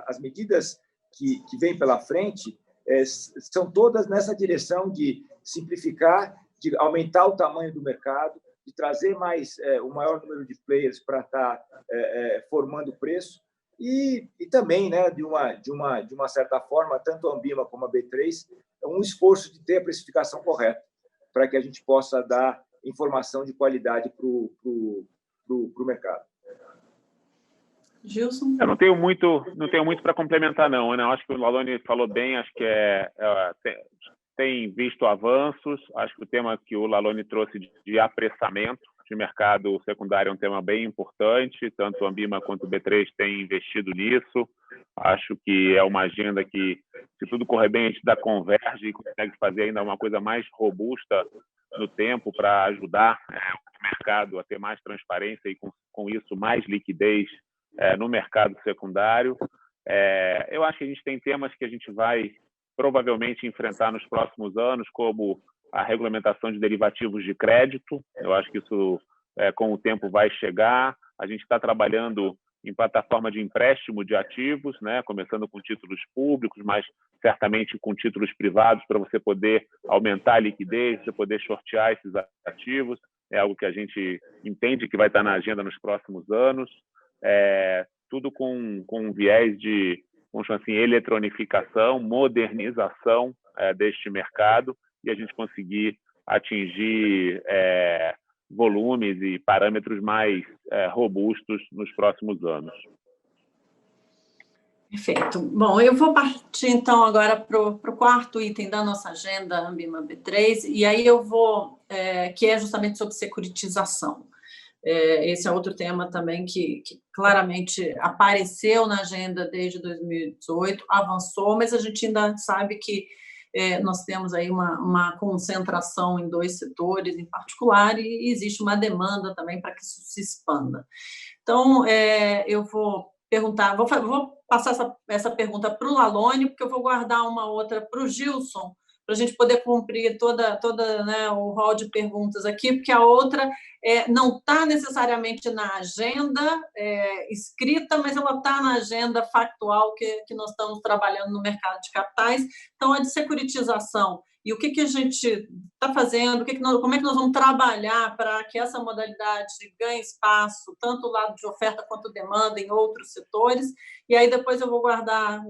as medidas que vêm pela frente são todas nessa direção de simplificar, de aumentar o tamanho do mercado, de trazer o maior número de players para estar formando preço e também, né, de uma certa forma, tanto a Ambima como a B3, um esforço de ter a precificação correta para que a gente possa dar informação de qualidade para o mercado. Gilson? Eu não tenho muito para complementar, não. Eu acho que o Lalone falou bem, acho que tem visto avanços. Acho que o tema que o Lalone trouxe de apressamento de mercado secundário é um tema bem importante. Tanto a Ambima quanto o B3 têm investido nisso. Acho que é uma agenda que, se tudo correr bem, a gente ainda converge e consegue fazer ainda uma coisa mais robusta no tempo para ajudar o mercado a ter mais transparência e, com isso, mais liquidez no mercado secundário. Eu acho que a gente tem temas que a gente vai provavelmente enfrentar nos próximos anos, como a regulamentação de derivativos de crédito. Eu acho que isso, com o tempo, vai chegar. A gente está trabalhando em plataforma de empréstimo de ativos, né? Começando com títulos públicos, mas certamente com títulos privados, para você poder aumentar a liquidez, você poder shortear esses ativos. É algo que a gente entende que vai estar na agenda nos próximos anos. Tudo com um viés de, vamos chamar assim, eletronificação, modernização deste mercado, e a gente conseguir atingir volumes e parâmetros mais robustos nos próximos anos. Perfeito. Bom, eu vou partir, então, agora para o quarto item da nossa agenda, Ambima B3, e aí eu vou, que é justamente sobre securitização. Esse é outro tema também que claramente apareceu na agenda desde 2018, avançou, mas a gente ainda sabe que nós temos aí uma concentração em 2 setores em particular e existe uma demanda também para que isso se expanda. Então, eu vou perguntar, vou passar essa pergunta para o Lalone, porque eu vou guardar uma outra para o Gilson, para a gente poder cumprir toda né, o rol de perguntas aqui, porque a outra não está necessariamente na agenda escrita, mas ela está na agenda factual que nós estamos trabalhando no mercado de capitais. Então, a de securitização e o que a gente está fazendo, como é que nós vamos trabalhar para que essa modalidade ganhe espaço, tanto do lado de oferta quanto demanda em outros setores. E aí depois eu vou guardar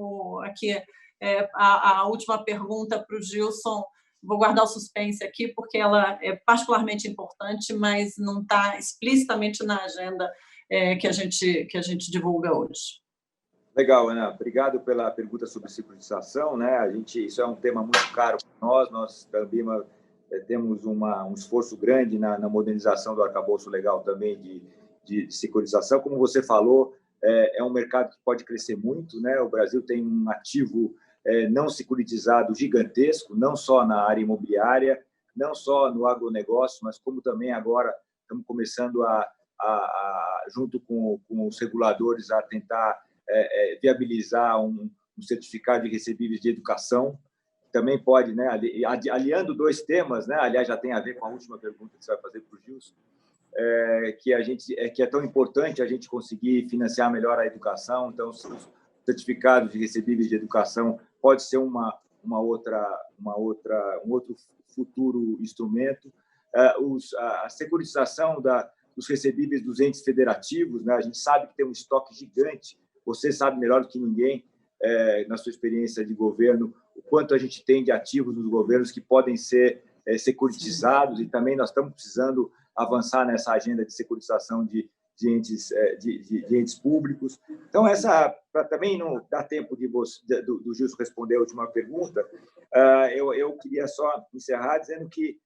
aqui a última pergunta para o Gilson. Vou guardar o suspense aqui, porque ela é particularmente importante, mas não está explicitamente na agenda que a gente divulga hoje. Legal, Ana. Obrigado pela pergunta sobre securitização, né? Isso é um tema muito caro para nós. Nós, da Ambima, temos um esforço grande na modernização do arcabouço legal também de securitização. Como você falou, é um mercado que pode crescer muito, né? O Brasil tem um ativo não securitizado gigantesco, não só na área imobiliária, não só no agronegócio, mas como também agora estamos começando junto com os reguladores, a tentar viabilizar um certificado de recebíveis de educação. Também pode, né, aliando 2 temas, né, aliás, já tem a ver com a última pergunta que você vai fazer para o Gilson, que é tão importante a gente conseguir financiar melhor a educação. Então, os certificados de recebíveis de educação pode ser um outro futuro instrumento. A securitização dos recebíveis dos entes federativos, né, a gente sabe que tem um estoque gigante. Você sabe melhor do que ninguém, na sua experiência de governo, o quanto a gente tem de ativos nos governos que podem ser securitizados, e também nós estamos precisando avançar nessa agenda de securitização de entes públicos. Então, para também não dar tempo do Gilson responder a última pergunta, eu queria só encerrar dizendo que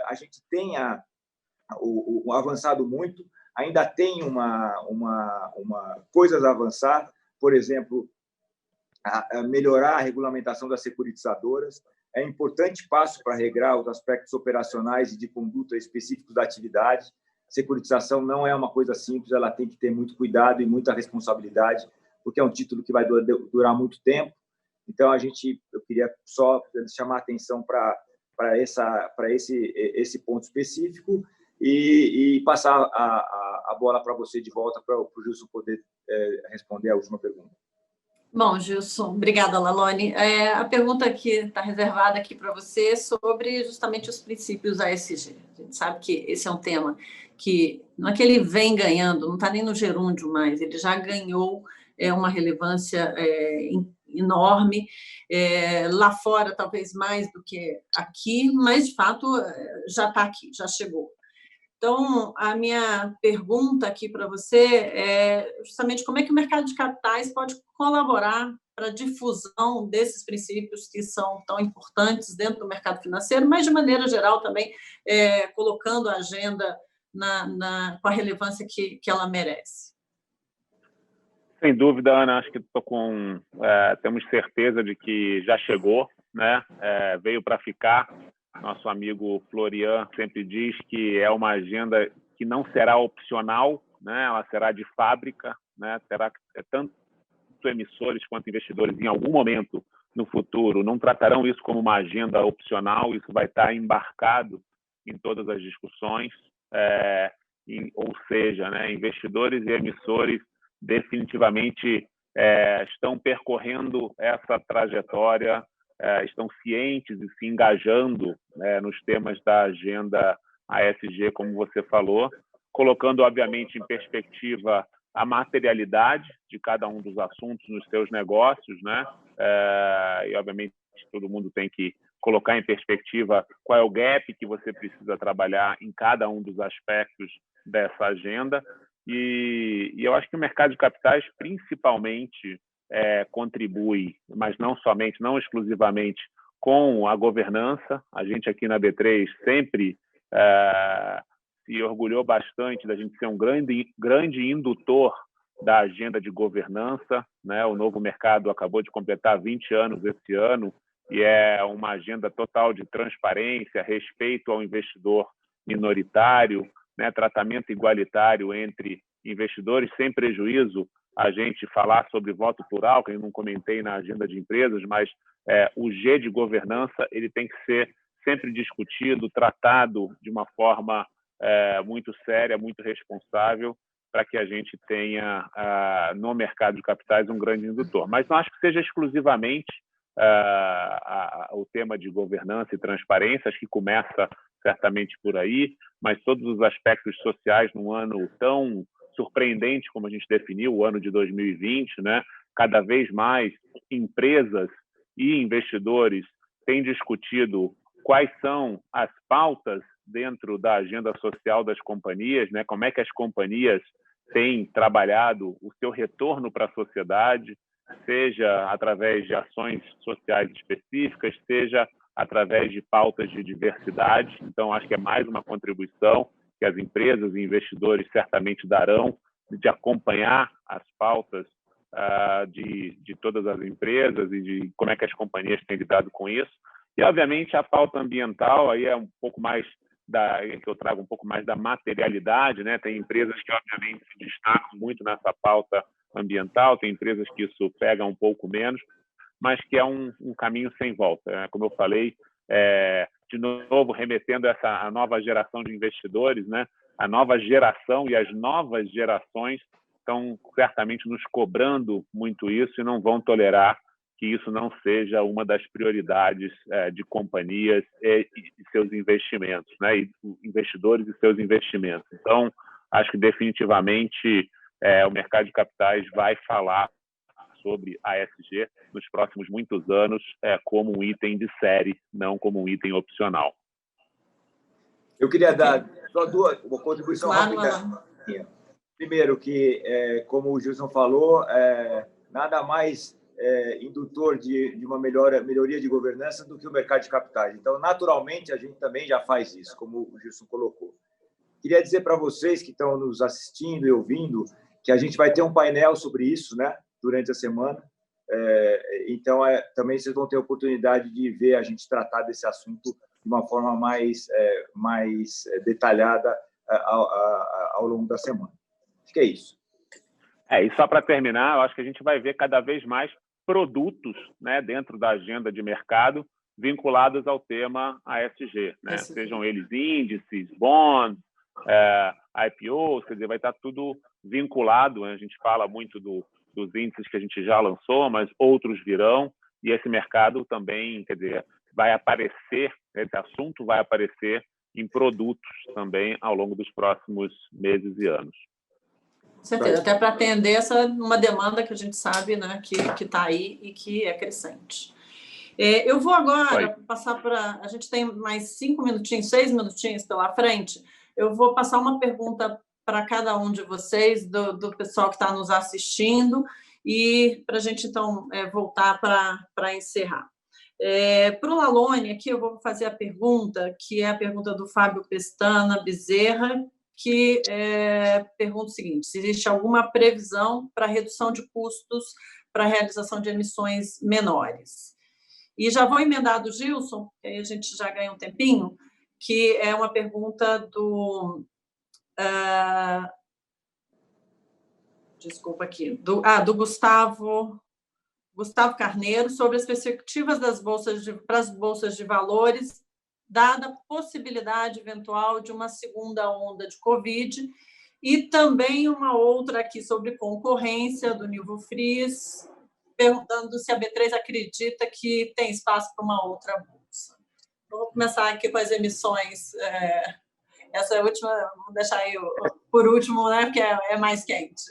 a gente tem avançado muito, ainda tem coisas a avançar, por exemplo, a melhorar a regulamentação das securitizadoras. É um importante passo para regrar os aspectos operacionais e de conduta específicos da atividade. Securitização não é uma coisa simples, ela tem que ter muito cuidado e muita responsabilidade, porque é um título que vai durar muito tempo. Então, eu queria só chamar a atenção para esse ponto específico e passar a bola para você de volta, para o Gilson poder responder a última pergunta. Bom, Gilson, obrigada, Lalone. A pergunta que está reservada aqui para você é sobre justamente os princípios ASG. A gente sabe que esse é um tema que não é que ele vem ganhando, não está nem no gerúndio mais, ele já ganhou uma relevância enorme, lá fora talvez mais do que aqui, mas de fato já está aqui, já chegou. Então, a minha pergunta aqui para você é justamente como é que o mercado de capitais pode colaborar para a difusão desses princípios que são tão importantes dentro do mercado financeiro, mas, de maneira geral, também colocando a agenda com a relevância que ela merece. Sem dúvida, Ana, acho que temos certeza de que já chegou, né? Veio para ficar. Nosso amigo Florian sempre diz que é uma agenda que não será opcional, né? Ela será de fábrica, né? Terá tanto emissores quanto investidores em algum momento no futuro não tratarão isso como uma agenda opcional, isso vai estar embarcado em todas as discussões, ou seja, né, investidores e emissores definitivamente estão percorrendo essa trajetória, estão cientes e se engajando nos temas da agenda ASG, como você falou, colocando, obviamente, em perspectiva a materialidade de cada um dos assuntos nos seus negócios, né? E, obviamente, todo mundo tem que colocar em perspectiva qual é o gap que você precisa trabalhar em cada um dos aspectos dessa agenda. E eu acho que o mercado de capitais, principalmente, contribui, mas não somente, não exclusivamente, com a governança. A gente aqui na B3 sempre se orgulhou bastante da gente ser um grande indutor da agenda de governança, né? O novo mercado acabou de completar 20 anos esse ano e é uma agenda total de transparência, respeito ao investidor minoritário, né? Tratamento igualitário entre investidores, sem prejuízo a gente falar sobre voto plural, que eu não comentei na agenda de empresas, mas o G de governança ele tem que ser sempre discutido, tratado de uma forma muito séria, muito responsável, para que a gente tenha no mercado de capitais um grande indutor. Mas não acho que seja exclusivamente o tema de governança e transparência, acho que começa certamente por aí, mas todos os aspectos sociais num ano tão surpreendente como a gente definiu, o ano de 2020, né? Cada vez mais empresas e investidores têm discutido quais são as pautas dentro da agenda social das companhias, né? Como é que as companhias têm trabalhado o seu retorno para a sociedade, seja através de ações sociais específicas, seja através de pautas de diversidade. Então, acho que é mais uma contribuição que as empresas e investidores certamente darão de acompanhar as pautas de todas as empresas e de como é que as companhias têm lidado com isso. E, obviamente, a pauta ambiental aí é um pouco mais que eu trago um pouco mais da materialidade, né? Tem empresas que, obviamente, se destacam muito nessa pauta ambiental, tem empresas que isso pega um pouco menos, mas que é um caminho sem volta, né? Como eu falei, de novo, remetendo a nova geração de investidores, né? A nova geração e as novas gerações estão certamente nos cobrando muito isso e não vão tolerar que isso não seja uma das prioridades de companhias e seus investimentos, né? E investidores e seus investimentos. Então, acho que definitivamente o mercado de capitais vai falar sobre a ESG nos próximos muitos anos como um item de série, não como um item opcional. Eu queria dar só uma contribuição rápida. Primeiro, que, como o Gilson falou, nada mais indutor de uma melhoria de governança do que o mercado de capitais. Então, naturalmente, a gente também já faz isso, como o Gilson colocou. Queria dizer para vocês que estão nos assistindo e ouvindo que a gente vai ter um painel sobre isso, né, durante a semana. Então, também vocês vão ter a oportunidade de ver a gente tratar desse assunto de uma forma mais detalhada ao longo da semana. Acho que é isso. E só para terminar, eu acho que a gente vai ver cada vez mais produtos, né, dentro da agenda de mercado vinculados ao tema ASG, né? Sejam eles índices, bonds, IPOs, quer dizer, vai estar tudo vinculado, né? A gente fala muito dos índices que a gente já lançou, mas outros virão, e esse mercado também, quer dizer, vai aparecer, esse assunto vai aparecer em produtos também ao longo dos próximos meses e anos. Com certeza, até para atender uma demanda que a gente sabe, né, que está aí e que é crescente. Eu vou agora passar para... A gente tem mais 6 minutinhos pela frente. Eu vou passar uma pergunta para cada um de vocês, do pessoal que está nos assistindo, e para a gente, então, voltar para encerrar. Para o Lalone, aqui eu vou fazer a pergunta, que é a pergunta do Fábio Pestana Bezerra, que pergunta o seguinte: se existe alguma previsão para redução de custos para a realização de emissões menores. E já vou emendar do Gilson, que aí a gente já ganha um tempinho, que é uma pergunta do... desculpa aqui. Do Gustavo Gustavo Carneiro, sobre as perspectivas para as bolsas de valores, dada a possibilidade eventual de uma segunda onda de Covid, e também uma outra aqui sobre concorrência, do Nilvo Fries, perguntando se a B3 acredita que tem espaço para uma outra bolsa. Vou começar aqui com as emissões. Essa última, vou deixar aí por último, né, porque é mais quente.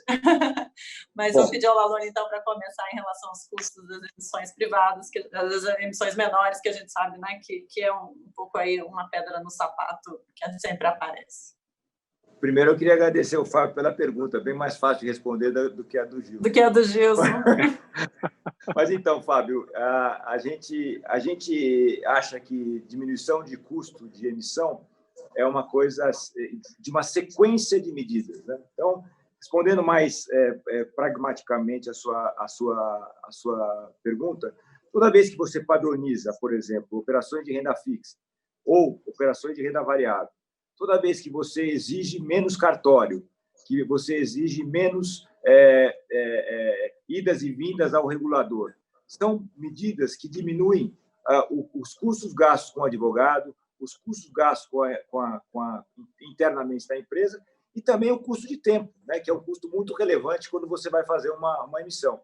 Mas vou pedir ao Lalone, então, para começar em relação aos custos das emissões privadas, das emissões menores, que a gente sabe, né, que é um pouco aí uma pedra no sapato que sempre aparece. Primeiro, eu queria agradecer ao Fábio pela pergunta, bem mais fácil de responder do que a do Gilson. Do que a do Gilson. Mas então, Fábio, a gente acha que diminuição de custo de emissão é uma coisa de uma sequência de medidas, né? Então, respondendo mais pragmaticamente a sua pergunta, toda vez que você padroniza, por exemplo, operações de renda fixa ou operações de renda variável, toda vez que você exige menos cartório, que você exige menos idas e vindas ao regulador, são medidas que diminuem os custos gastos com o advogado, os custos gastos internamente da empresa e também o custo de tempo, né, que é um custo muito relevante quando você vai fazer uma emissão.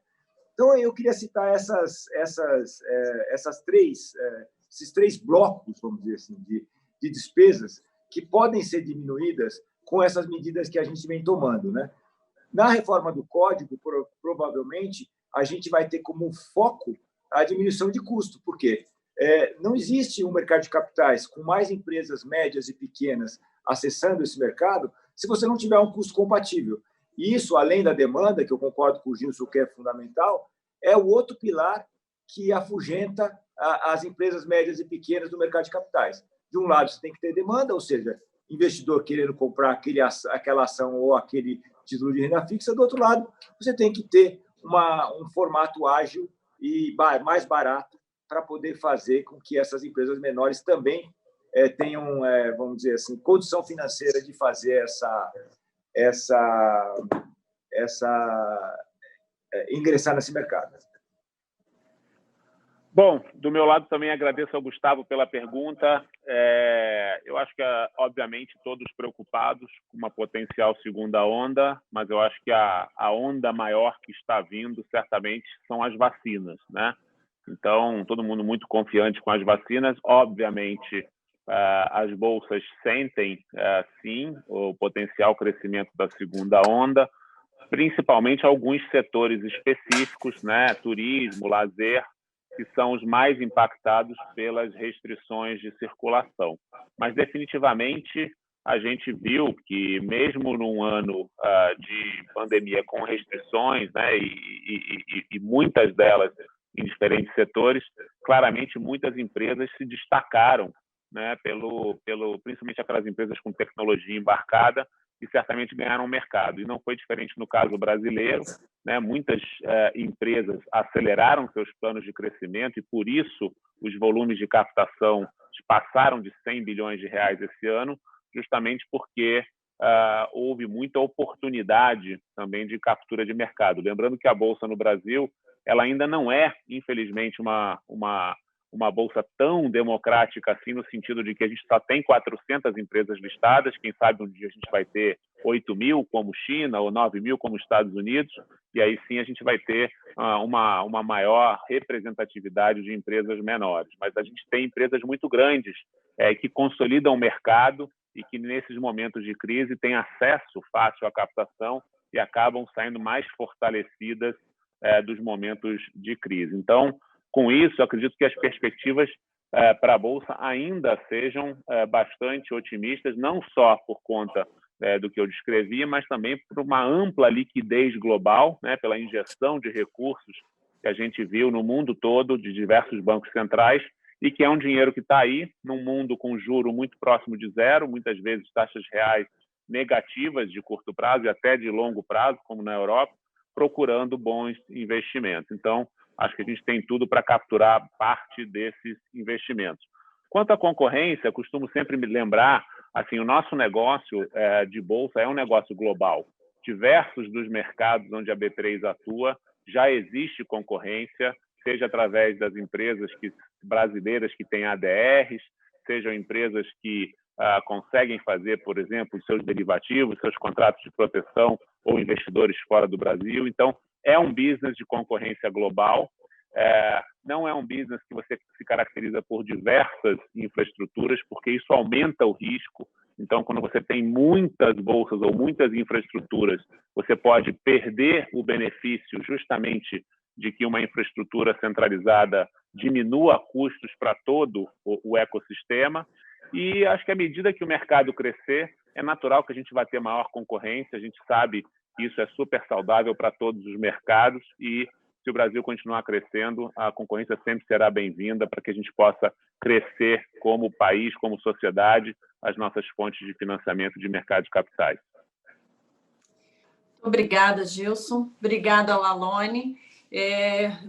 Então, eu queria citar esses três blocos, vamos dizer assim, de despesas que podem ser diminuídas com essas medidas que a gente vem tomando, né? Na reforma do Código, provavelmente, a gente vai ter como foco a diminuição de custo. Por quê? Não existe um mercado de capitais com mais empresas médias e pequenas acessando esse mercado se você não tiver um custo compatível. E isso, além da demanda, que eu concordo com o Gilson, que é fundamental, é o outro pilar que afugenta as empresas médias e pequenas do mercado de capitais. De um lado, você tem que ter demanda, ou seja, investidor querendo comprar aquela ação ou aquele título de renda fixa. Do outro lado, você tem que ter um formato ágil e mais barato para poder fazer com que essas empresas menores também tenham, vamos dizer assim, condição financeira de fazer ingressar nesse mercado. Bom, do meu lado também agradeço ao Gustavo pela pergunta. Eu acho que, obviamente, todos preocupados com uma potencial segunda onda, mas eu acho que a onda maior que está vindo, certamente, são as vacinas, né? Então, todo mundo muito confiante com as vacinas. Obviamente, as bolsas sentem, sim, o potencial crescimento da segunda onda, principalmente alguns setores específicos, né? Turismo, lazer, que são os mais impactados pelas restrições de circulação. Mas, definitivamente, a gente viu que, mesmo num ano de pandemia com restrições, né, e muitas delas em diferentes setores, claramente muitas empresas se destacaram, né, principalmente aquelas empresas com tecnologia embarcada, e certamente ganharam mercado. E não foi diferente no caso brasileiro, né? Muitas empresas aceleraram seus planos de crescimento e, por isso, os volumes de captação passaram de 100 bilhões de reais esse ano, justamente porque houve muita oportunidade também de captura de mercado. Lembrando que a Bolsa no Brasil ela ainda não é, infelizmente, uma bolsa tão democrática assim, no sentido de que a gente só tem 400 empresas listadas, quem sabe um dia a gente vai ter 8.000 como China ou 9.000 como Estados Unidos, e aí sim a gente vai ter uma maior representatividade de empresas menores. Mas a gente tem empresas muito grandes que consolidam o mercado e que nesses momentos de crise têm acesso fácil à captação e acabam saindo mais fortalecidas dos momentos de crise. Então, com isso, acredito que as perspectivas para a Bolsa ainda sejam bastante otimistas, não só por conta do que eu descrevi, mas também por uma ampla liquidez global, né, pela injeção de recursos que a gente viu no mundo todo, de diversos bancos centrais, e que é um dinheiro que está aí, num mundo com juro muito próximo de zero, muitas vezes taxas reais negativas de curto prazo e até de longo prazo, como na Europa, procurando bons investimentos. Então, acho que a gente tem tudo para capturar parte desses investimentos. Quanto à concorrência, costumo sempre me lembrar, assim, o nosso negócio de bolsa é um negócio global. Diversos dos mercados onde a B3 atua já existe concorrência, seja através das empresas brasileiras que têm ADRs, sejam empresas que conseguem fazer, por exemplo, seus derivativos, seus contratos de proteção ou investidores fora do Brasil. Então, é um business de concorrência global, não é um business que você se caracteriza por diversas infraestruturas, porque isso aumenta o risco. Então, quando você tem muitas bolsas ou muitas infraestruturas, você pode perder o benefício justamente de que uma infraestrutura centralizada diminua custos para todo o ecossistema. E acho que à medida que o mercado crescer, é natural que a gente vá ter maior concorrência. A gente sabe que isso é super saudável para todos os mercados e se o Brasil continuar crescendo, a concorrência sempre será bem-vinda para que a gente possa crescer como país, como sociedade, as nossas fontes de financiamento de mercado de capitais. Obrigada, Gilson. Obrigada, Lalone.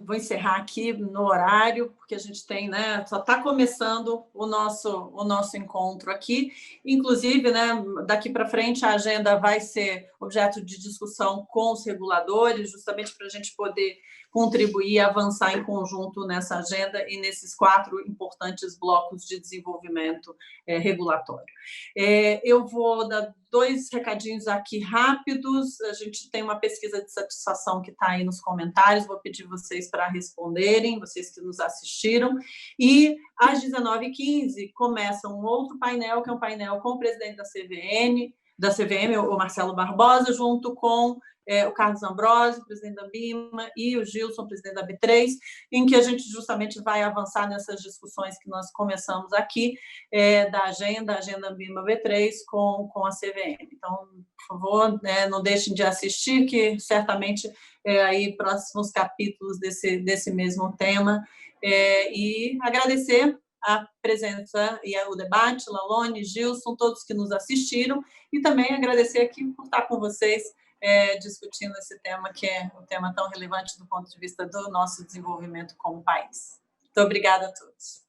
Vou encerrar aqui no horário, porque a gente tem, né? Só está começando o nosso encontro aqui. Inclusive, né, daqui para frente a agenda vai ser objeto de discussão com os reguladores, justamente para a gente poder contribuir e avançar em conjunto nessa agenda e nesses 4 importantes blocos de desenvolvimento regulatório. Eu vou dar 2 recadinhos aqui rápidos. A gente tem uma pesquisa de satisfação que está aí nos comentários, vou pedir vocês para responderem, vocês que nos assistiram. E às 19h15 começa um outro painel, que é um painel com o presidente da CVM, o Marcelo Barbosa, junto com o Carlos Ambrosio, presidente da BIMA, e o Gilson, presidente da B3, em que a gente justamente vai avançar nessas discussões que nós começamos aqui, da agenda BIMA B3 com a CVM. Então, por favor, não deixem de assistir, que certamente aí próximos capítulos desse mesmo tema. E agradecer a presença e o debate, Lalone, Gilson, todos que nos assistiram, e também agradecer aqui por estar com vocês discutindo esse tema, que é um tema tão relevante do ponto de vista do nosso desenvolvimento como país. Muito obrigada a todos.